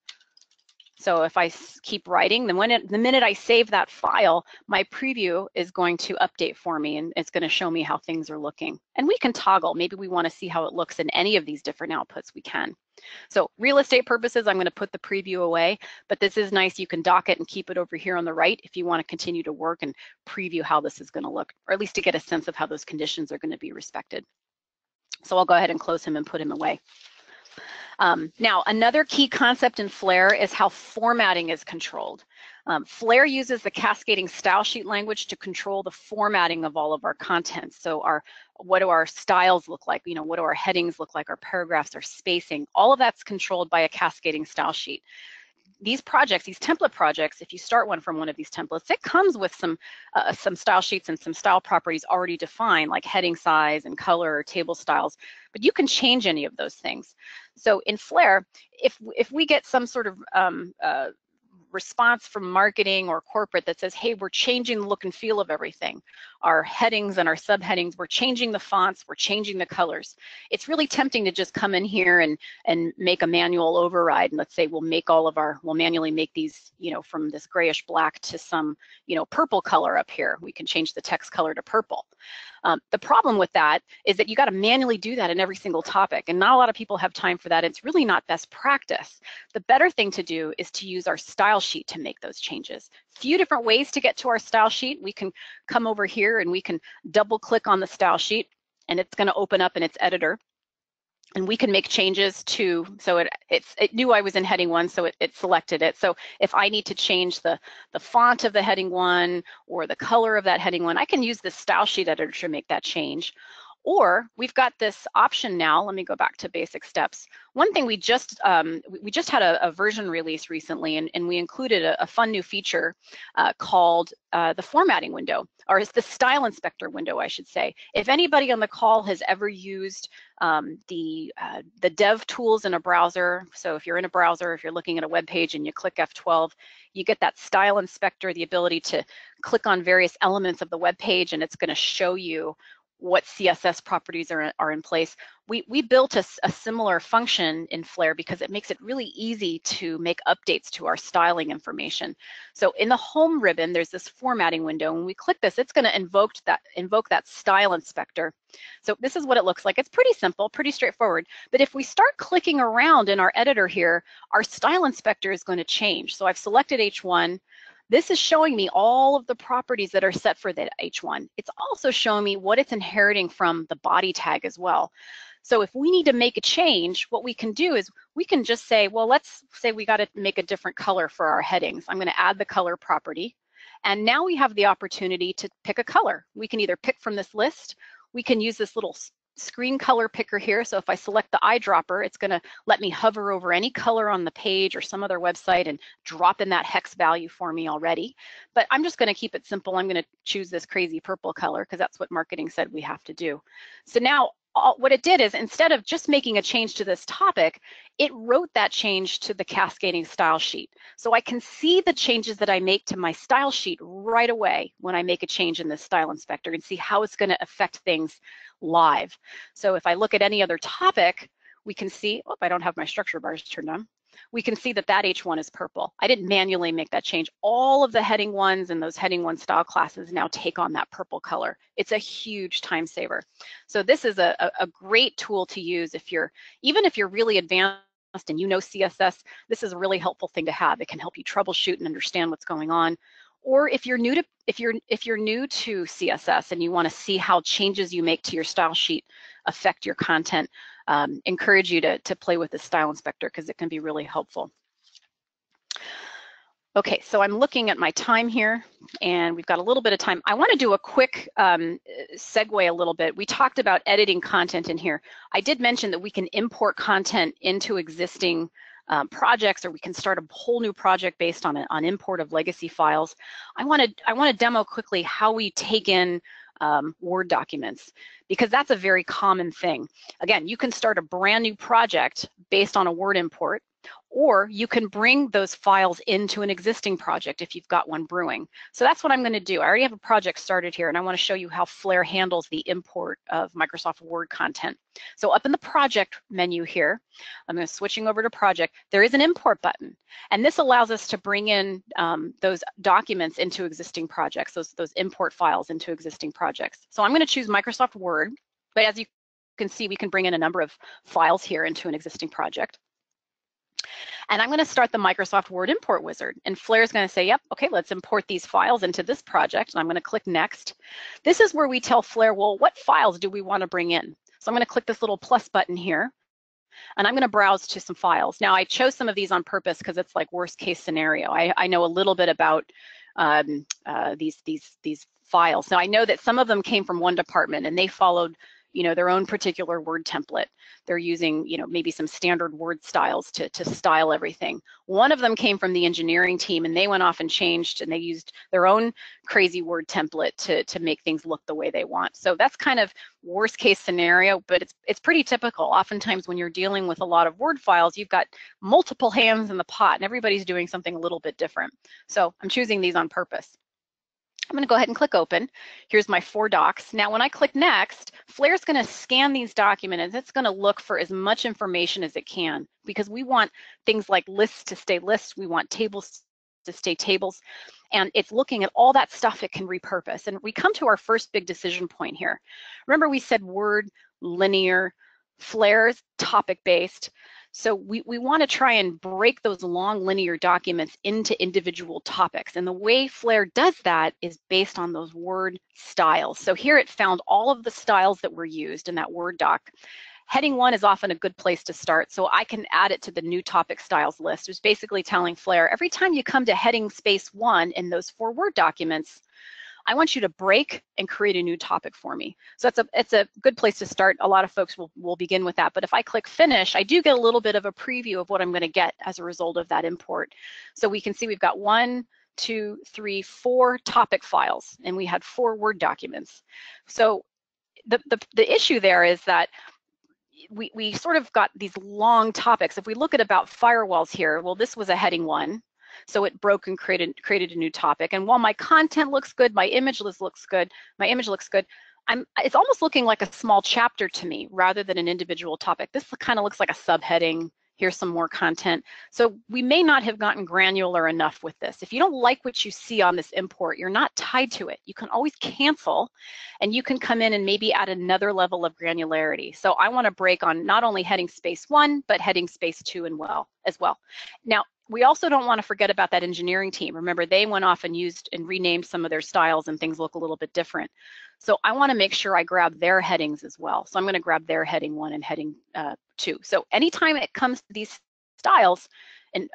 So if I keep writing, then the minute I save that file, my preview is going to update for me, and it's going to show me how things are looking. And we can toggle. Maybe we want to see how it looks in any of these different outputs, we can. So real estate purposes, I'm going to put the preview away, but this is nice. You can dock it and keep it over here on the right if you want to continue to work and preview how this is going to look, or at least to get a sense of how those conditions are going to be respected. So I'll go ahead and close him and put him away. Now, another key concept in Flare is how formatting is controlled. Flare uses the Cascading Style Sheet language to control the formatting of all of our content. So what do our styles look like? What do our headings look like? Our paragraphs, our spacing, all of that's controlled by a Cascading Style Sheet. These projects, these template projects, if you start one from one of these templates, it comes with some style sheets and some style properties already defined, like heading size and color or table styles, but you can change any of those things. So in Flare, if we get some sort of response from marketing or corporate that says, hey, we're changing the look and feel of everything, our headings and our subheadings, we're changing the fonts, we're changing the colors. It's really tempting to just come in here and make a manual override. And let's say we'll manually make these, from this grayish black to some, purple color up here. We can change the text color to purple. The problem with that is that you got to manually do that in every single topic, and not a lot of people have time for that. It's really not best practice. The better thing to do is to use our style sheet to make those changes. Few different ways to get to our style sheet. We can come over here and we can double click on the style sheet, and it's going to open up in its editor. And we can make changes to, so it knew I was in heading 1, so it selected it. So if I need to change the font of the heading 1 or the color of that heading 1, I can use the style sheet editor to make that change. Or we've got this option now. Let me go back to basic steps. One thing we just had a version release recently, and we included a fun new feature called the formatting window, or it's the style inspector window, I should say. If anybody on the call has ever used the dev tools in a browser, so if you're in a browser, if you're looking at a web page and you click F12, you get that style inspector, the ability to click on various elements of the web page, and it's going to show you what CSS properties are in place. We built a similar function in Flare because it makes it really easy to make updates to our styling information. So in the home ribbon, there's this formatting window. When we click this, it's going to invoke that style inspector. So this is what it looks like. It's pretty simple, pretty straightforward. But if we start clicking around in our editor here, our style inspector is going to change. So I've selected H1. This is showing me all of the properties that are set for that H1. It's also showing me what it's inheriting from the body tag as well. So if we need to make a change, what we can do is we can just say, well, let's say we got to make a different color for our headings. I'm going to add the color property. And now we have the opportunity to pick a color. We can either pick from this list. We can use this little screen color picker here. So if I select the eyedropper, it's going to let me hover over any color on the page or some other website and drop in that hex value for me already. But I'm just going to keep it simple. I'm going to choose this crazy purple color because that's what marketing said we have to do. So now what it did is, instead of just making a change to this topic, it wrote that change to the Cascading Style Sheet. So I can see the changes that I make to my style sheet right away when I make a change in this style inspector, and see how it's going to affect things live. So if I look at any other topic, we can see, oh, I don't have my structure bars turned on. We can see that H1 is purple. I didn't manually make that change. All of the heading 1s and those heading 1 style classes now take on that purple color. It's a huge time saver. So this is a great tool to use even if you're really advanced and you know CSS. This is a really helpful thing to have. It can help you troubleshoot and understand what's going on. Or if you're new to CSS and you want to see how changes you make to your style sheet affect your content, encourage you to play with the style inspector because it can be really helpful. Okay, so I'm looking at my time here, and we've got a little bit of time. I want to do a quick segue a little bit. We talked about editing content in here. I did mention that we can import content into existing projects, or we can start a whole new project based on import of legacy files. I want to demo quickly how we take in Word documents, because that's a very common thing. Again, you can start a brand new project based on a Word import, or you can bring those files into an existing project if you've got one brewing. So that's what I'm going to do. I already have a project started here, and I want to show you how Flare handles the import of Microsoft Word content. So up in the project menu here, I'm going to switching over to project. There is an import button, and this allows us to bring in those documents into existing projects, those import files into existing projects. So I'm going to choose Microsoft Word, but as you can see, we can bring in a number of files here into an existing project. And I'm going to start the Microsoft Word import wizard. And Flare is going to say, yep, okay, let's import these files into this project. And I'm going to click next. This is where we tell Flare, well, what files do we want to bring in? So I'm going to click this little plus button here, and I'm going to browse to some files. Now, I chose some of these on purpose because it's like worst case scenario. I know a little bit about these files. Now, I know that some of them came from one department, and they followed their own particular Word template. They're using, maybe some standard Word styles to style everything. One of them came from the engineering team, and they went off and changed, and they used their own crazy Word template to make things look the way they want. So that's kind of worst case scenario, but it's pretty typical. Oftentimes when you're dealing with a lot of Word files, you've got multiple hands in the pot, and everybody's doing something a little bit different. So I'm choosing these on purpose. I'm going to go ahead and click open. Here's my 4 docs. Now, when I click next, Flare's going to scan these documents, and it's going to look for as much information as it can, because we want things like lists to stay lists. We want tables to stay tables. And it's looking at all that stuff it can repurpose. And we come to our first big decision point here. Remember, we said Word, linear, Flare's topic-based. So we want to try and break those long linear documents into individual topics. And the way Flare does that is based on those Word styles. So here it found all of the styles that were used in that Word doc. Heading 1 is often a good place to start, so I can add it to the new topic styles list. It's basically telling Flare, every time you come to heading space 1 in those 4 Word documents, I want you to break and create a new topic for me. So it's a good place to start. A lot of folks will begin with that. But if I click finish, I do get a little bit of a preview of what I'm going to get as a result of that import. So we can see we've got 1, 2, 3, 4 topic files, and we had 4 Word documents. So the issue there is that we sort of got these long topics. If we look at about firewalls here, well, this was a heading 1. So it broke and created a new topic. And while my content looks good, my image looks good, it's almost looking like a small chapter to me rather than an individual topic. This kind of looks like a subheading. Here's some more content. So we may not have gotten granular enough with this. If you don't like what you see on this import, you're not tied to it. You can always cancel, and you can come in and maybe add another level of granularity. So I want to break on not only heading space 1, but heading space 2 as well. Now, we also don't want to forget about that engineering team. Remember, they went off and used and renamed some of their styles, and things look a little bit different. So I want to make sure I grab their headings as well. So I'm going to grab their heading 1 and heading 2. So anytime it comes to these styles, and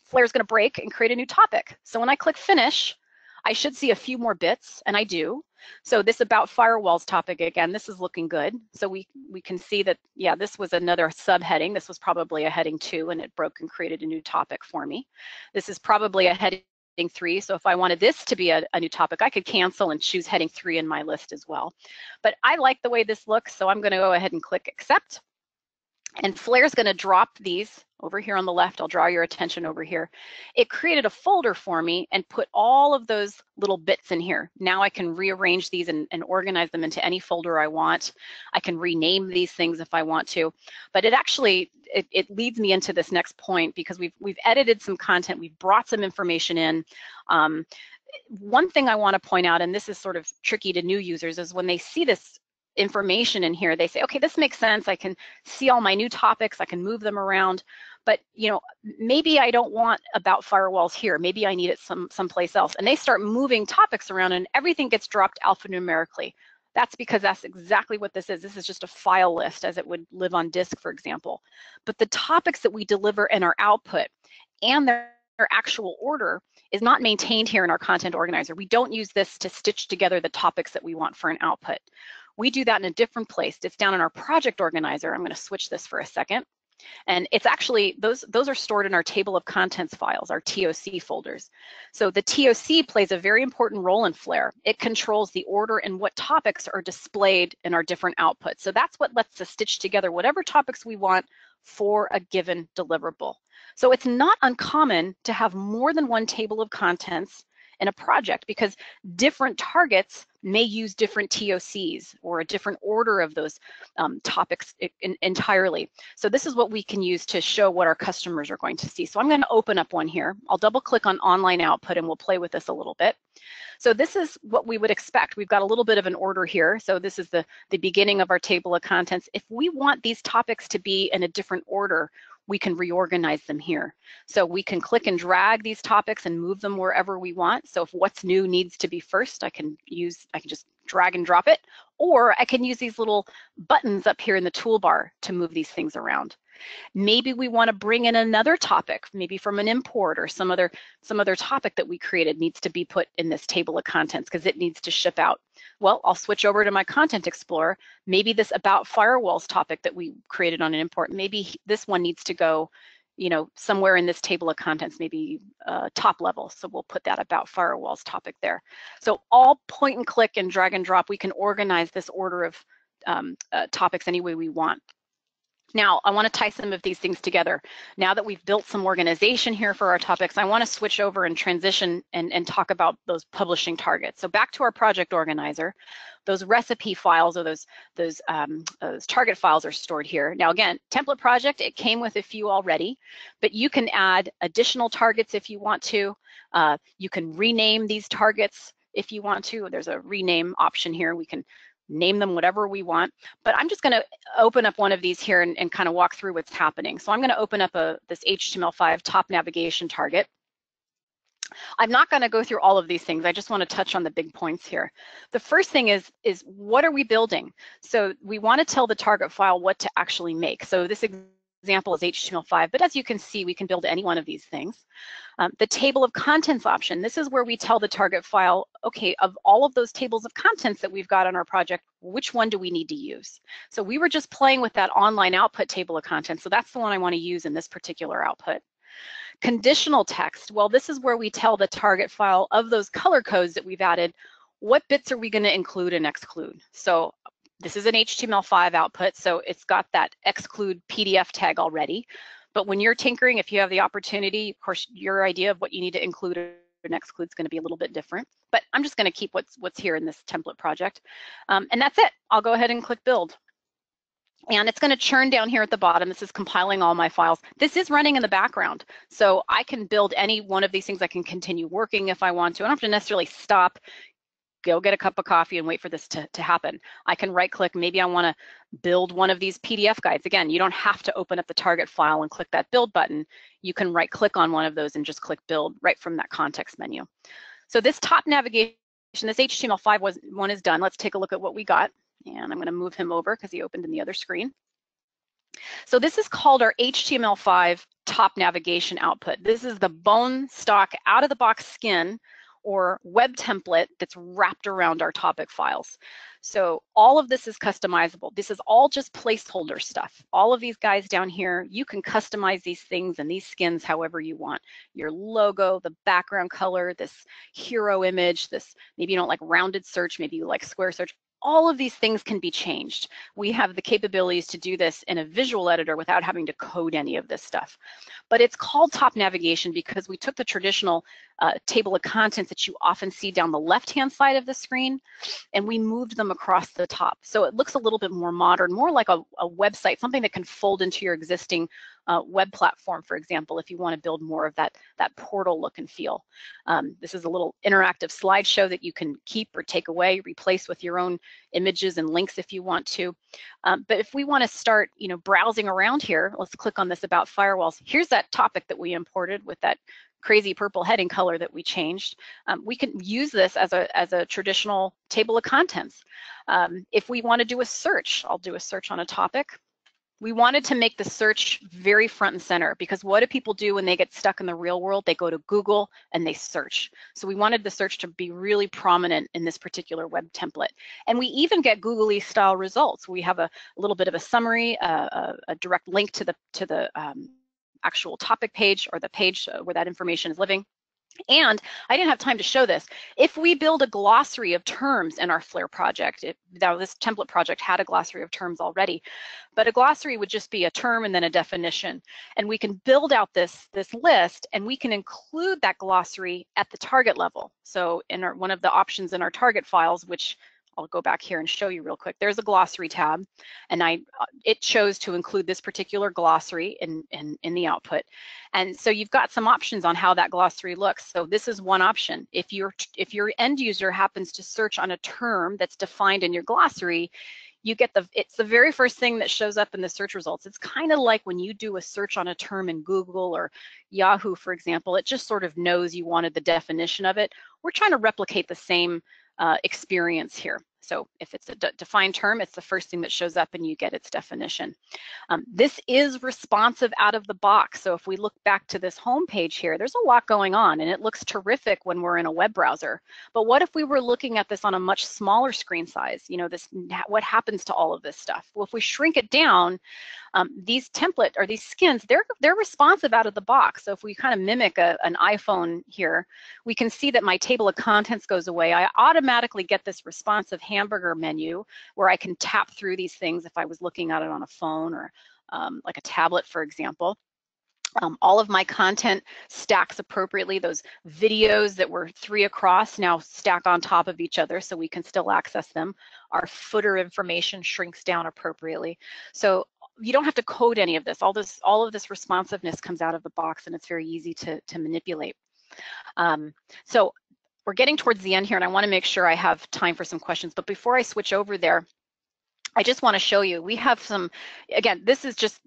Flare's going to break and create a new topic. So when I click finish, I should see a few more bits, and I do. So this about firewalls topic, again, this is looking good. So we can see that, yeah, this was another subheading. This was probably a heading 2, and it broke and created a new topic for me. This is probably a heading 3. So if I wanted this to be a new topic, I could cancel and choose heading 3 in my list as well. But I like the way this looks, so I'm going to go ahead and click accept. And Flare's going to drop these over here on the left. I'll draw your attention over here. It created a folder for me and put all of those little bits in here. Now I can rearrange these and organize them into any folder I want. I can rename these things if I want to. But it actually, it leads me into this next point, because we've edited some content. We've brought some information in. One thing I want to point out, and this is sort of tricky to new users, is when they see this information in here, they say, okay, this makes sense. I can see all my new topics. I can move them around. But maybe I don't want about firewalls here. Maybe I need it someplace else. And they start moving topics around, and everything gets dropped alphanumerically. That's because that's exactly what this is. This is just a file list as it would live on disk, for example. But the topics that we deliver in our output and their actual order is not maintained here in our content organizer. We don't use this to stitch together the topics that we want for an output. We do that in a different place. It's down in our project organizer. I'm going to switch this for a second. And it's actually, those are stored in our table of contents files, our TOC folders. So the TOC plays a very important role in Flare. It controls the order and what topics are displayed in our different outputs. So that's what lets us stitch together whatever topics we want for a given deliverable. So it's not uncommon to have more than one table of contents in a project because different targets may use different TOCs or a different order of those topics entirely. So this is what we can use to show what our customers are going to see. So I'm going to open up one here. I'll double click on online output and we'll play with this a little bit. So this is what we would expect. We've got a little bit of an order here. So this is the beginning of our table of contents. If we want these topics to be in a different order, we can reorganize them here. So we can click and drag these topics and move them wherever we want. So if what's new needs to be first, I can just drag and drop it, or I can use these little buttons up here in the toolbar to move these things around. Maybe we want to bring in another topic, maybe from an import or some other topic that we created needs to be put in this table of contents because it needs to ship out. Well, I'll switch over to my Content Explorer. Maybe this about firewalls topic that we created on an import, maybe this one needs to go, you know, somewhere in this table of contents, maybe top level. So we'll put that about firewalls topic there. So all point and click and drag and drop, we can organize this order of topics any way we want. Now, I want to tie some of these things together. Now that we've built some organization here for our topics, I want to switch over and transition and talk about those publishing targets. So back to our project organizer, those recipe files or those target files are stored here. Now again, template project, it came with a few already, but you can add additional targets if you want to. You can rename these targets if you want to. There's a rename option here. We can name them whatever we want, but I'm just going to open up one of these here and kind of walk through what's happening. So I'm going to open up this HTML5 top navigation target. I'm not going to go through all of these things. I just want to touch on the big points here. The first thing is what are we building? So we want to tell the target file what to actually make. So this example is HTML5, but as you can see, we can build any one of these things. The table of contents option, this is where we tell the target file, okay, of all of those tables of contents that we've got on our project, which one do we need to use? So we were just playing with that online output table of contents, so that's the one I want to use in this particular output. Conditional text, well, this is where we tell the target file of those color codes that we've added, what bits are we going to include and exclude? So this is an HTML5 output, so it's got that exclude PDF tag already. But when you're tinkering, if you have the opportunity, of course, your idea of what you need to include and exclude is going to be a little bit different. But I'm just going to keep what's here in this template project. And that's it. I'll go ahead and click build. And it's going to churn down here at the bottom. This is compiling all my files. This is running in the background. So I can build any one of these things. I can continue working if I want to. I don't have to necessarily stop, go get a cup of coffee and wait for this to happen. I can right click, maybe I want to build one of these PDF guides. Again, you don't have to open up the target file and click that build button. You can right click on one of those and just click build right from that context menu. So this top navigation, this HTML5 one is done. Let's take a look at what we got. And I'm going to move him over because he opened in the other screen. So this is called our HTML5 top navigation output. This is the bone stock out of the box skin or web template that's wrapped around our topic files. So all of this is customizable. This is all just placeholder stuff. All of these guys down here, you can customize these things and these skins however you want. Your logo, the background color, this hero image, this, maybe you don't like rounded search, maybe you like square search. All of these things can be changed. We have the capabilities to do this in a visual editor without having to code any of this stuff. But it's called top navigation because we took the traditional table of contents that you often see down the left-hand side of the screen, and we moved them across the top. So it looks a little bit more modern, more like a website, something that can fold into your existing web platform, for example, if you want to build more of that portal look and feel. This is a little interactive slideshow that you can keep or take away, replace with your own images and links if you want to. But if we want to start, browsing around here, let's click on this about firewalls. Here's that topic that we imported with that crazy purple heading color that we changed. We can use this as a traditional table of contents. If we want to do a search, I'll do a search on a topic. We wanted to make the search very front and center, because what do people do when they get stuck in the real world? They go to Google and they search. So we wanted the search to be really prominent in this particular web template. And we even get Googly style results. We have a little bit of a summary, a direct link to the actual topic page, or the page where that information is living. And I didn't have time to show this. If we build a glossary of terms in our Flare project, now this template project had a glossary of terms already, but a glossary would just be a term and then a definition. And we can build out this list, and we can include that glossary at the target level. So in one of the options in our target files, which I'll go back here and show you real quick. There's a glossary tab, and it chose to include this particular glossary in the output. And so you've got some options on how that glossary looks. So this is one option. If your end user happens to search on a term that's defined in your glossary, you get it's the very first thing that shows up in the search results. It's kind of like when you do a search on a term in Google or Yahoo, for example, it just sort of knows you wanted the definition of it. We're trying to replicate the same experience here. So if it's a defined term, it's the first thing that shows up and you get its definition. This is responsive out of the box. So if we look back to this home page here, there's a lot going on, and it looks terrific when we're in a web browser. But what if we were looking at this on a much smaller screen size? You know, what happens to all of this stuff? Well, if we shrink it down, these these skins, they're responsive out of the box. So if we kind of mimic an iPhone here, we can see that my table of contents goes away. I automatically get this responsive hamburger menu where I can tap through these things if I was looking at it on a phone or like a tablet, for example. All of my content stacks appropriately. Those videos that were 3 across now stack on top of each other so we can still access them. Our footer information shrinks down appropriately. So you don't have to code any of this. All of this responsiveness comes out of the box, and it's very easy to manipulate. So we're getting towards the end here, and I want to make sure I have time for some questions. But before I switch over there, I just want to show you, we have some, again, this is just,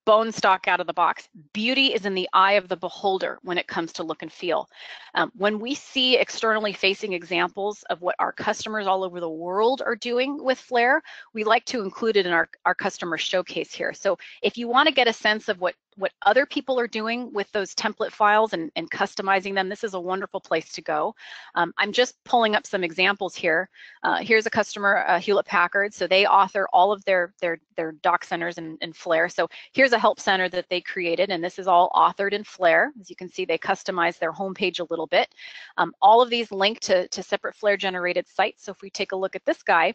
bone stock out of the box. Beauty is in the eye of the beholder when it comes to look and feel. When we see externally facing examples of what our customers all over the world are doing with Flare, we like to include it in our customer showcase here. So if you want to get a sense of what other people are doing with those template files and customizing them, this is a wonderful place to go. I'm just pulling up some examples here. Here's a customer, Hewlett Packard. So they author all of their doc centers in Flare. So here's a help center that they created, and this is all authored in Flare. As you can see, they customized their homepage a little bit. All of these link to separate Flare generated sites. So if we take a look at this guy,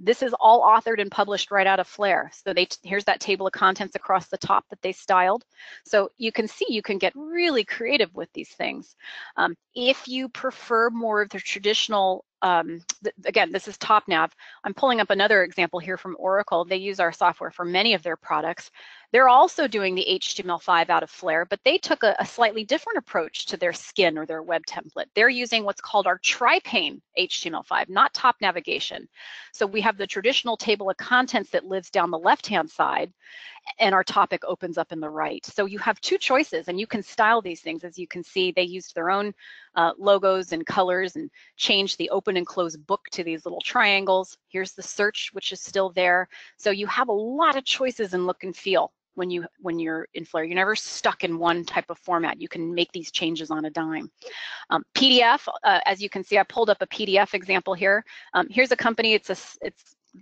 this is all authored and published right out of Flare. So here's that table of contents across the top that they styled. So you can see you can get really creative with these things. If you prefer more of the traditional, again, this is TopNav. I'm pulling up another example here from Oracle. They use our software for many of their products. They're also doing the HTML5 out of Flare, but they took a slightly different approach to their skin or their web template. They're using what's called our tri-pane HTML5, not top navigation. So we have the traditional table of contents that lives down the left-hand side, and our topic opens up in the right. So you have 2 choices, and you can style these things. As you can see, they used their own logos and colors and changed the open and close book to these little triangles. Here's the search, which is still there. So you have a lot of choices in look and feel when you're in Flare. You're never stuck in one type of format. You can make these changes on a dime. PDF, as you can see, I pulled up a PDF example here. Here's a company, it's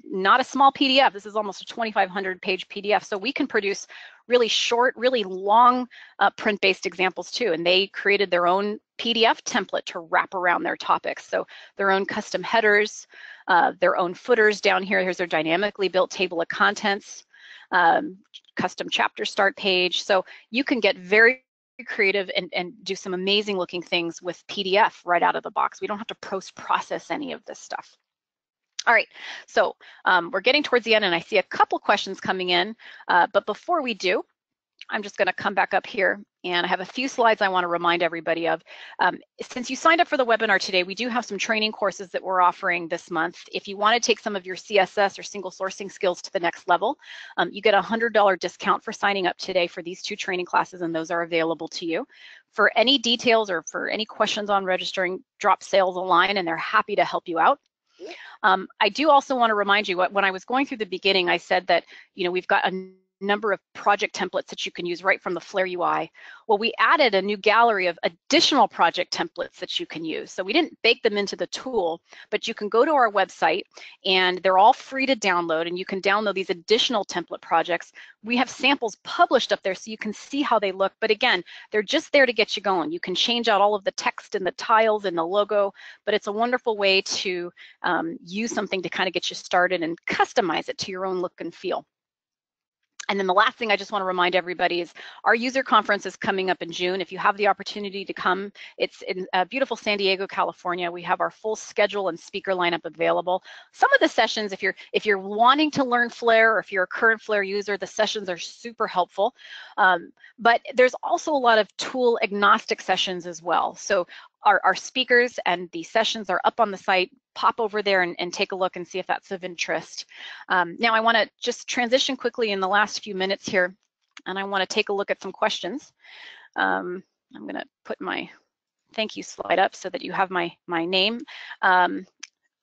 not a small PDF. This is almost a 2,500 page PDF. So we can produce really short, really long print-based examples too. And they created their own PDF template to wrap around their topics. So their own custom headers, their own footers down here. Here's their dynamically built table of contents, custom chapter start page. So you can get very creative and do some amazing looking things with PDF right out of the box. We don't have to post-process any of this stuff. All right, so we're getting towards the end, and I see a couple questions coming in, but before we do, I'm just going to come back up here, and I have a few slides I want to remind everybody of. Since you signed up for the webinar today, we do have some training courses that we're offering this month. If you want to take some of your CSS or single sourcing skills to the next level, you get a $100 discount for signing up today for these 2 training classes, and those are available to you. For any details or for any questions on registering, drop sales a line, and they're happy to help you out. I do also want to remind you, when I was going through the beginning, I said that, we've got a number of project templates that you can use right from the Flare UI. Well, we added a new gallery of additional project templates that you can use. So we didn't bake them into the tool, but you can go to our website and they're all free to download, and you can download these additional template projects. We have samples published up there so you can see how they look, but again, they're just there to get you going. You can change out all of the text and the tiles and the logo, but it's a wonderful way to use something to kind of get you started and customize it to your own look and feel. And then the last thing I just want to remind everybody is our user conference is coming up in June. If you have the opportunity to come, it's in beautiful San Diego, California. We have our full schedule and speaker lineup available. Some of the sessions, if you're wanting to learn Flare, or if you're a current Flare user, the sessions are super helpful. But there's also a lot of tool agnostic sessions as well. So our speakers and the sessions are up on the site. Pop over there and take a look and see if that's of interest. Now I want to just transition quickly in the last few minutes here, and I want to take a look at some questions. I'm going to put my thank you slide up so that you have my name.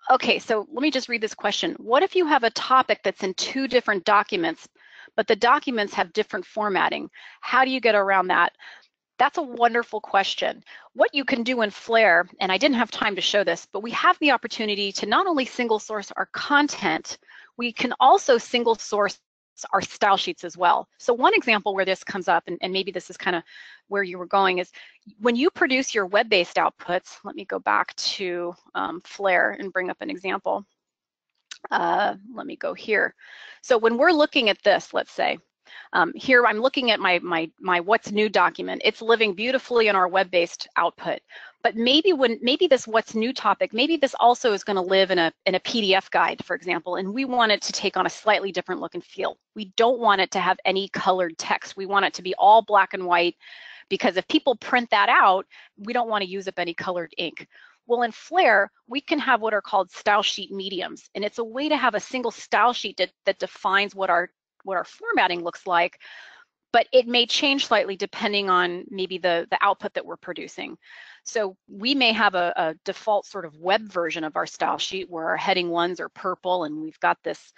Okay, so let me just read this question. What if you have a topic that's in 2 different documents, but the documents have different formatting? How do you get around that? That's a wonderful question. What you can do in Flare, and I didn't have time to show this, but we have the opportunity to not only single source our content, we can also single source our style sheets as well. So one example where this comes up, and maybe this is kind of where you were going, is when you produce your web-based outputs. Let me go back to Flare and bring up an example. Let me go here. So when we're looking at this, let's say, here I'm looking at my what's new document. It's living beautifully in our web-based output. But maybe this what's new topic, maybe this also is going to live in a PDF guide, for example, and we want it to take on a slightly different look and feel. We don't want it to have any colored text. We want it to be all black and white, because if people print that out, we don't want to use up any colored ink. Well, in Flare, we can have what are called style sheet mediums, and it's a way to have a single style sheet that defines what our formatting looks like, but it may change slightly depending on maybe the output that we're producing. So we may have a default sort of web version of our style sheet where our heading 1s are purple, and we've got this,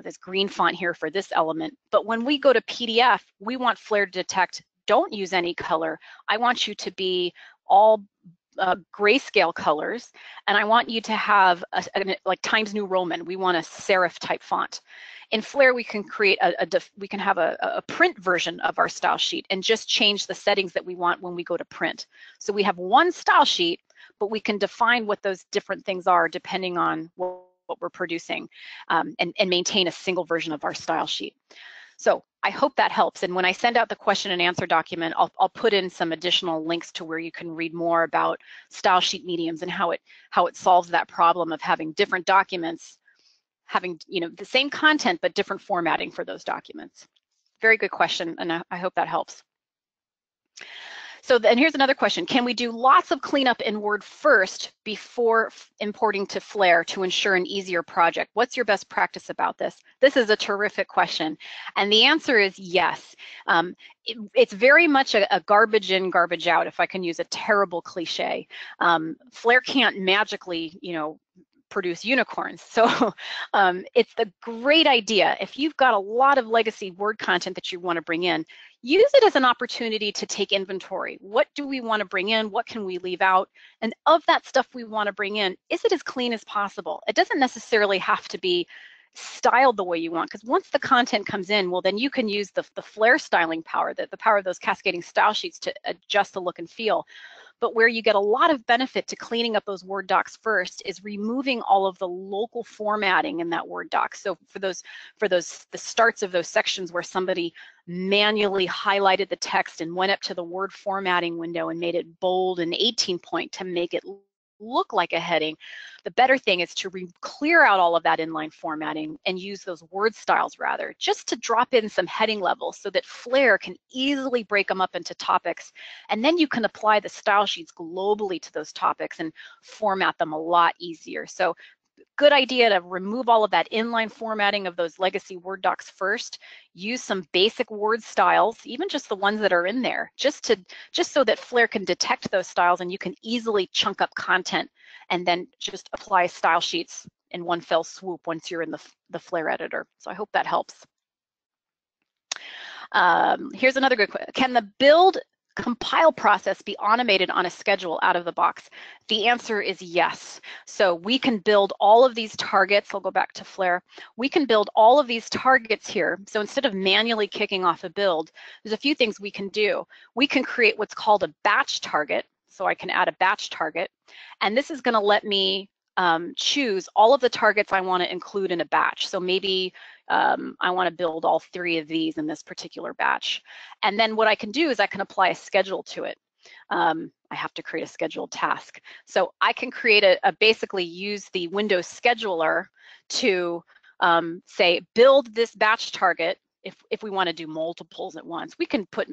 this green font here for this element. But when we go to PDF, we want Flare to detect, don't use any color. I want you to be all grayscale colors, and I want you to have like Times New Roman. We want a serif type font. In Flare, we can create we can have a print version of our style sheet and just change the settings that we want when we go to print. So we have one style sheet, but we can define what those different things are depending on what we're producing, and maintain a single version of our style sheet. So I hope that helps. And when I send out the question and answer document, I'll put in some additional links to where you can read more about style sheet mediums and how it solves that problem of having different documents having the same content but different formatting for those documents. Very good question, and I hope that helps. So then here's another question. Can we do lots of cleanup in Word first before importing to Flare to ensure an easier project? What's your best practice about this? This is a terrific question. And the answer is yes. It's very much a garbage in, garbage out, if I can use a terrible cliche. Flare can't magically, produce unicorns. So it's the great idea. If you've got a lot of legacy Word content that you want to bring in, use it as an opportunity to take inventory. What do we want to bring in? What can we leave out? And of that stuff we want to bring in, is it as clean as possible? It doesn't necessarily have to be styled the way you want, because once the content comes in, well, then you can use the Flare styling power, the power of those cascading style sheets to adjust the look and feel. But where you get a lot of benefit to cleaning up those Word docs first is removing all of the local formatting in that Word doc. So for the starts of those sections where somebody manually highlighted the text and went up to the Word formatting window and made it bold and 18 point to make it look like a heading, the better thing is to clear out all of that inline formatting and use those word styles rather, just to drop in some heading levels so that Flare can easily break them up into topics. And then you can apply the style sheets globally to those topics and format them a lot easier. So good idea to remove all of that inline formatting of those legacy Word docs first. Use some basic Word styles, even just the ones that are in there, just so that Flare can detect those styles and you can easily chunk up content and then just apply style sheets in one fell swoop once you're in the Flare editor. So I hope that helps. Here's another good question. Can the build compile process be automated on a schedule out of the box? The answer is yes. So we can build all of these targets. I'll go back to Flare. We can build all of these targets here. So instead of manually kicking off a build, there's a few things we can do. We can create what's called a batch target. So I can add a batch target. And this is going to let me choose all of the targets I want to include in a batch. So maybe I want to build all 3 of these in this particular batch. And then what I can do is I can apply a schedule to it. I have to create a scheduled task. So I can create basically use the Windows scheduler to say, build this batch target. If we want to do multiples at once, we can put,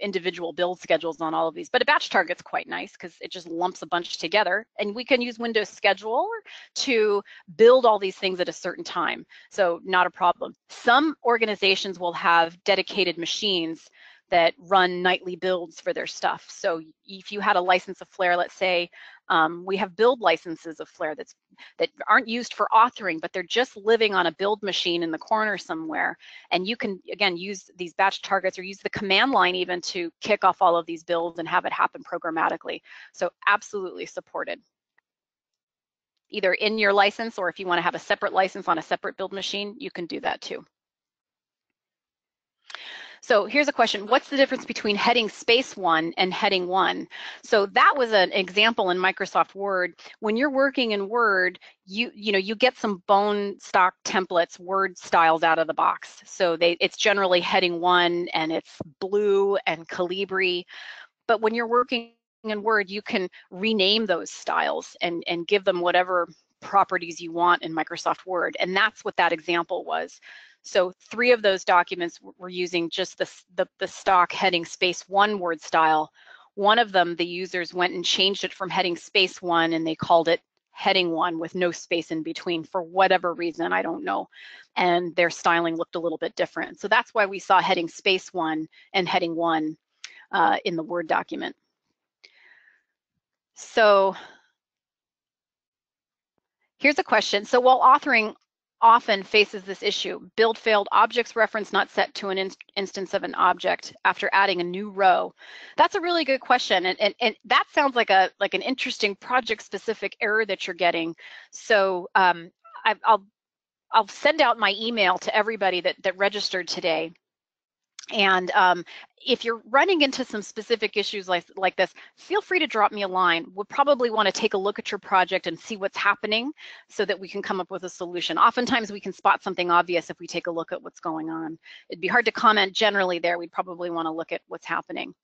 individual build schedules on all of these, but a batch target's quite nice because it just lumps a bunch together, and we can use Windows Scheduler to build all these things at a certain time. So not a problem. Some organizations will have dedicated machines that run nightly builds for their stuff. So if you had a license of Flare, let's say, we have build licenses of Flare that aren't used for authoring, but they're just living on a build machine in the corner somewhere. And you can, again, use these batch targets or use the command line even to kick off all of these builds and have it happen programmatically. So absolutely supported. Either in your license, or if you want to have a separate license on a separate build machine, you can do that too. So here's a question. What's the difference between heading space 1 and heading 1? So that was an example in Microsoft Word. When you're working in Word, you get some bone stock templates, Word styles out of the box. So it's generally heading 1 and it's blue and Calibri. But when you're working in Word, you can rename those styles and give them whatever properties you want in Microsoft Word. And that's what that example was. So 3 of those documents were using just the stock heading space 1 Word style. One of them, the users went and changed it from heading space 1 and they called it heading 1 with no space in between for whatever reason, I don't know. And their styling looked a little bit different. So that's why we saw heading space 1 and heading 1 in the Word document. So here's a question. So while authoring often faces this issue, build failed, objects reference not set to an instance of an object after adding a new row. That's a really good question, and that sounds like an interesting project-specific error that you're getting. So I'll send out my email to everybody that registered today. And if you're running into some specific issues like this, feel free to drop me a line. We'll probably want to take a look at your project and see what's happening so that we can come up with a solution. Oftentimes we can spot something obvious if we take a look at what's going on. It'd be hard to comment generally there. We'd probably want to look at what's happening.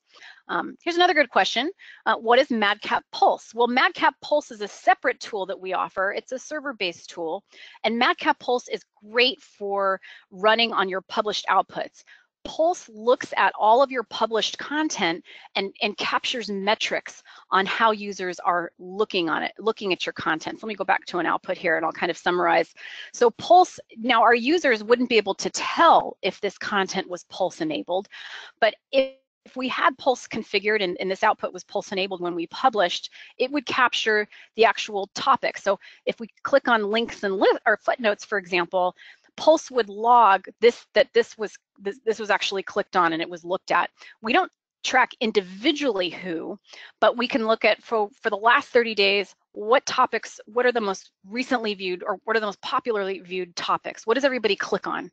Here's another good question. What is MadCap Pulse? Well, MadCap Pulse is a separate tool that we offer. It's a server-based tool, and MadCap Pulse is great for running on your published outputs. Pulse looks at all of your published content and captures metrics on how users are looking at your content. So let me go back to an output here and I'll kind of summarize. So Pulse, now our users wouldn't be able to tell if this content was Pulse enabled, but if we had Pulse configured and this output was Pulse enabled when we published, it would capture the actual topic. So if we click on links and or footnotes, for example, Pulse would log that this was actually clicked on and it was looked at. We don't track individually who, but we can look at for the last 30 days, what are the most recently viewed, or what are the most popularly viewed topics? What does everybody click on?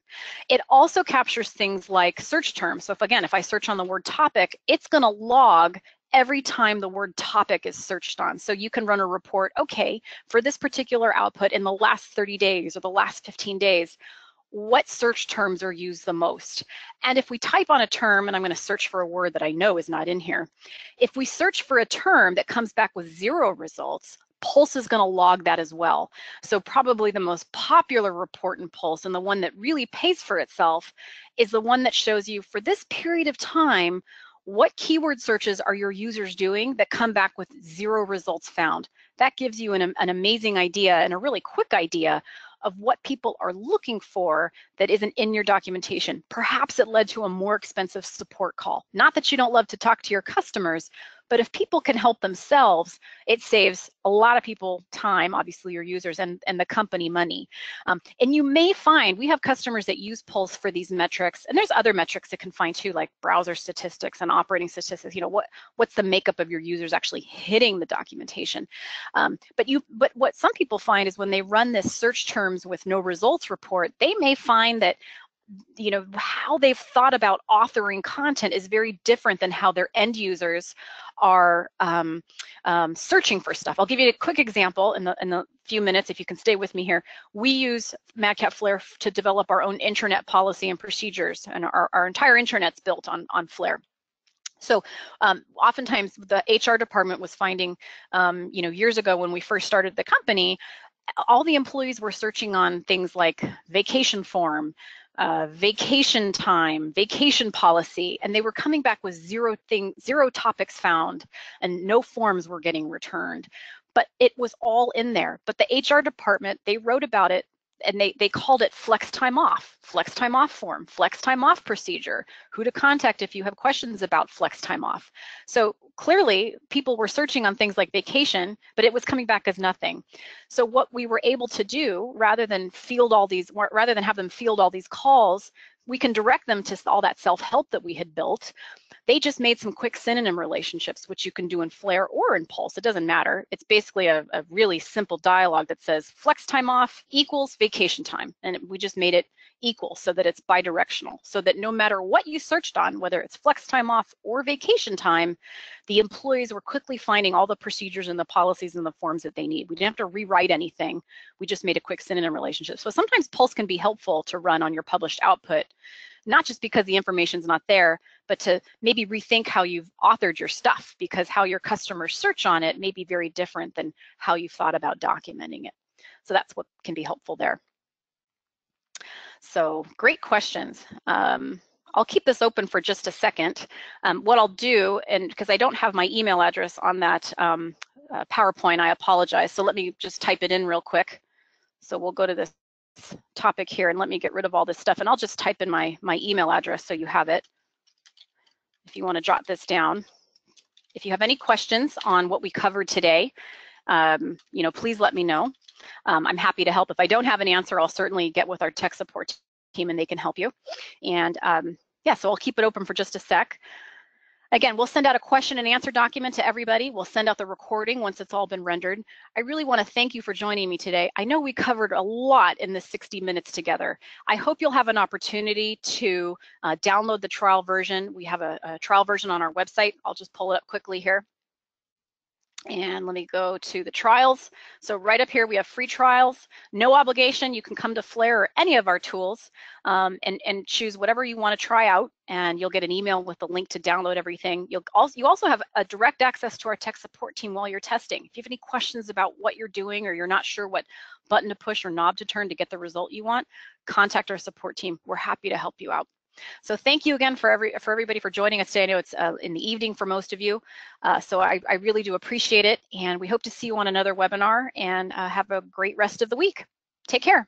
It also captures things like search terms. So if I search on the word topic, it's going to log every time the word topic is searched on. So you can run a report, okay, for this particular output in the last 30 days or the last 15 days, what search terms are used the most? And if we type on a term, and I'm going to search for a word that I know is not in here, if we search for a term that comes back with 0 results, Pulse is going to log that as well. So probably the most popular report in Pulse, and the one that really pays for itself, is the one that shows you for this period of time What keyword searches are your users doing that come back with 0 results found? That gives you an amazing idea and a really quick idea of what people are looking for that isn't in your documentation. Perhaps it led to a more expensive support call. Not that you don't love to talk to your customers, but if people can help themselves, it saves a lot of people time, obviously your users, and the company money. And you may find, we have customers that use Pulse for these metrics, and there's other metrics that can find too, like browser statistics and operating statistics. You know, what's the makeup of your users actually hitting the documentation? But what some people find is when they run this search terms with no results report, they may find that, you know, how they've thought about authoring content is very different than how their end users are searching for stuff. I'll give you a quick example in the few minutes, if you can stay with me here. We use MadCap Flare to develop our own intranet policy and procedures, and our entire intranet's built on Flare. So oftentimes the HR department was finding, you know, years ago when we first started the company, all the employees were searching on things like vacation form, vacation time, vacation policy, and they were coming back with 0 topics found, and no forms were getting returned. But it was all in there. But the HR department, they wrote about it, and they called it flex time off form, flex time off procedure, who to contact if you have questions about flex time off. So clearly people were searching on things like vacation, but it was coming back as nothing. So what we were able to do, rather than have them field all these calls, we can direct them to all that self-help that we had built. They just made some quick synonym relationships, which you can do in Flare or in Pulse. It doesn't matter. It's basically a really simple dialogue that says flex time off equals vacation time. And we just made it equal so that it's bidirectional, so that no matter what you searched on, whether it's flex time off or vacation time, the employees were quickly finding all the procedures and the policies and the forms that they need. We didn't have to rewrite anything. We just made a quick synonym relationship. So sometimes Pulse can be helpful to run on your published output, not just because the information's not there, but to maybe rethink how you've authored your stuff, because how your customers search on it may be very different than how you thought about documenting it. So that's what can be helpful there. So great questions. I'll keep this open for just a second. What I'll do, and because I don't have my email address on that PowerPoint, I apologize. So let me just type it in real quick. So we'll go to this topic here, and let me get rid of all this stuff, and I'll just type in my email address so you have it if you want to jot this down. If you have any questions on what we covered today, you know, please let me know. I'm happy to help. If I don't have an answer, I'll certainly get with our tech support team and they can help you. And yeah, so I'll keep it open for just a sec. Again, we'll send out a question and answer document to everybody. We'll send out the recording once it's all been rendered. I really want to thank you for joining me today. I know we covered a lot in this 60 minutes together. I hope you'll have an opportunity to download the trial version. We have a trial version on our website. I'll just pull it up quickly here. And let me go to the trials. So right up here, we have free trials, no obligation. You can come to Flare or any of our tools and choose whatever you want to try out, and you'll get an email with the link to download everything. You also have a direct access to our tech support team while you're testing. If you have any questions about what you're doing, or you're not sure what button to push or knob to turn to get the result you want, contact our support team. We're happy to help you out. So thank you again for everybody for joining us today. I know it's in the evening for most of you, so I really do appreciate it, and we hope to see you on another webinar, and have a great rest of the week. Take care.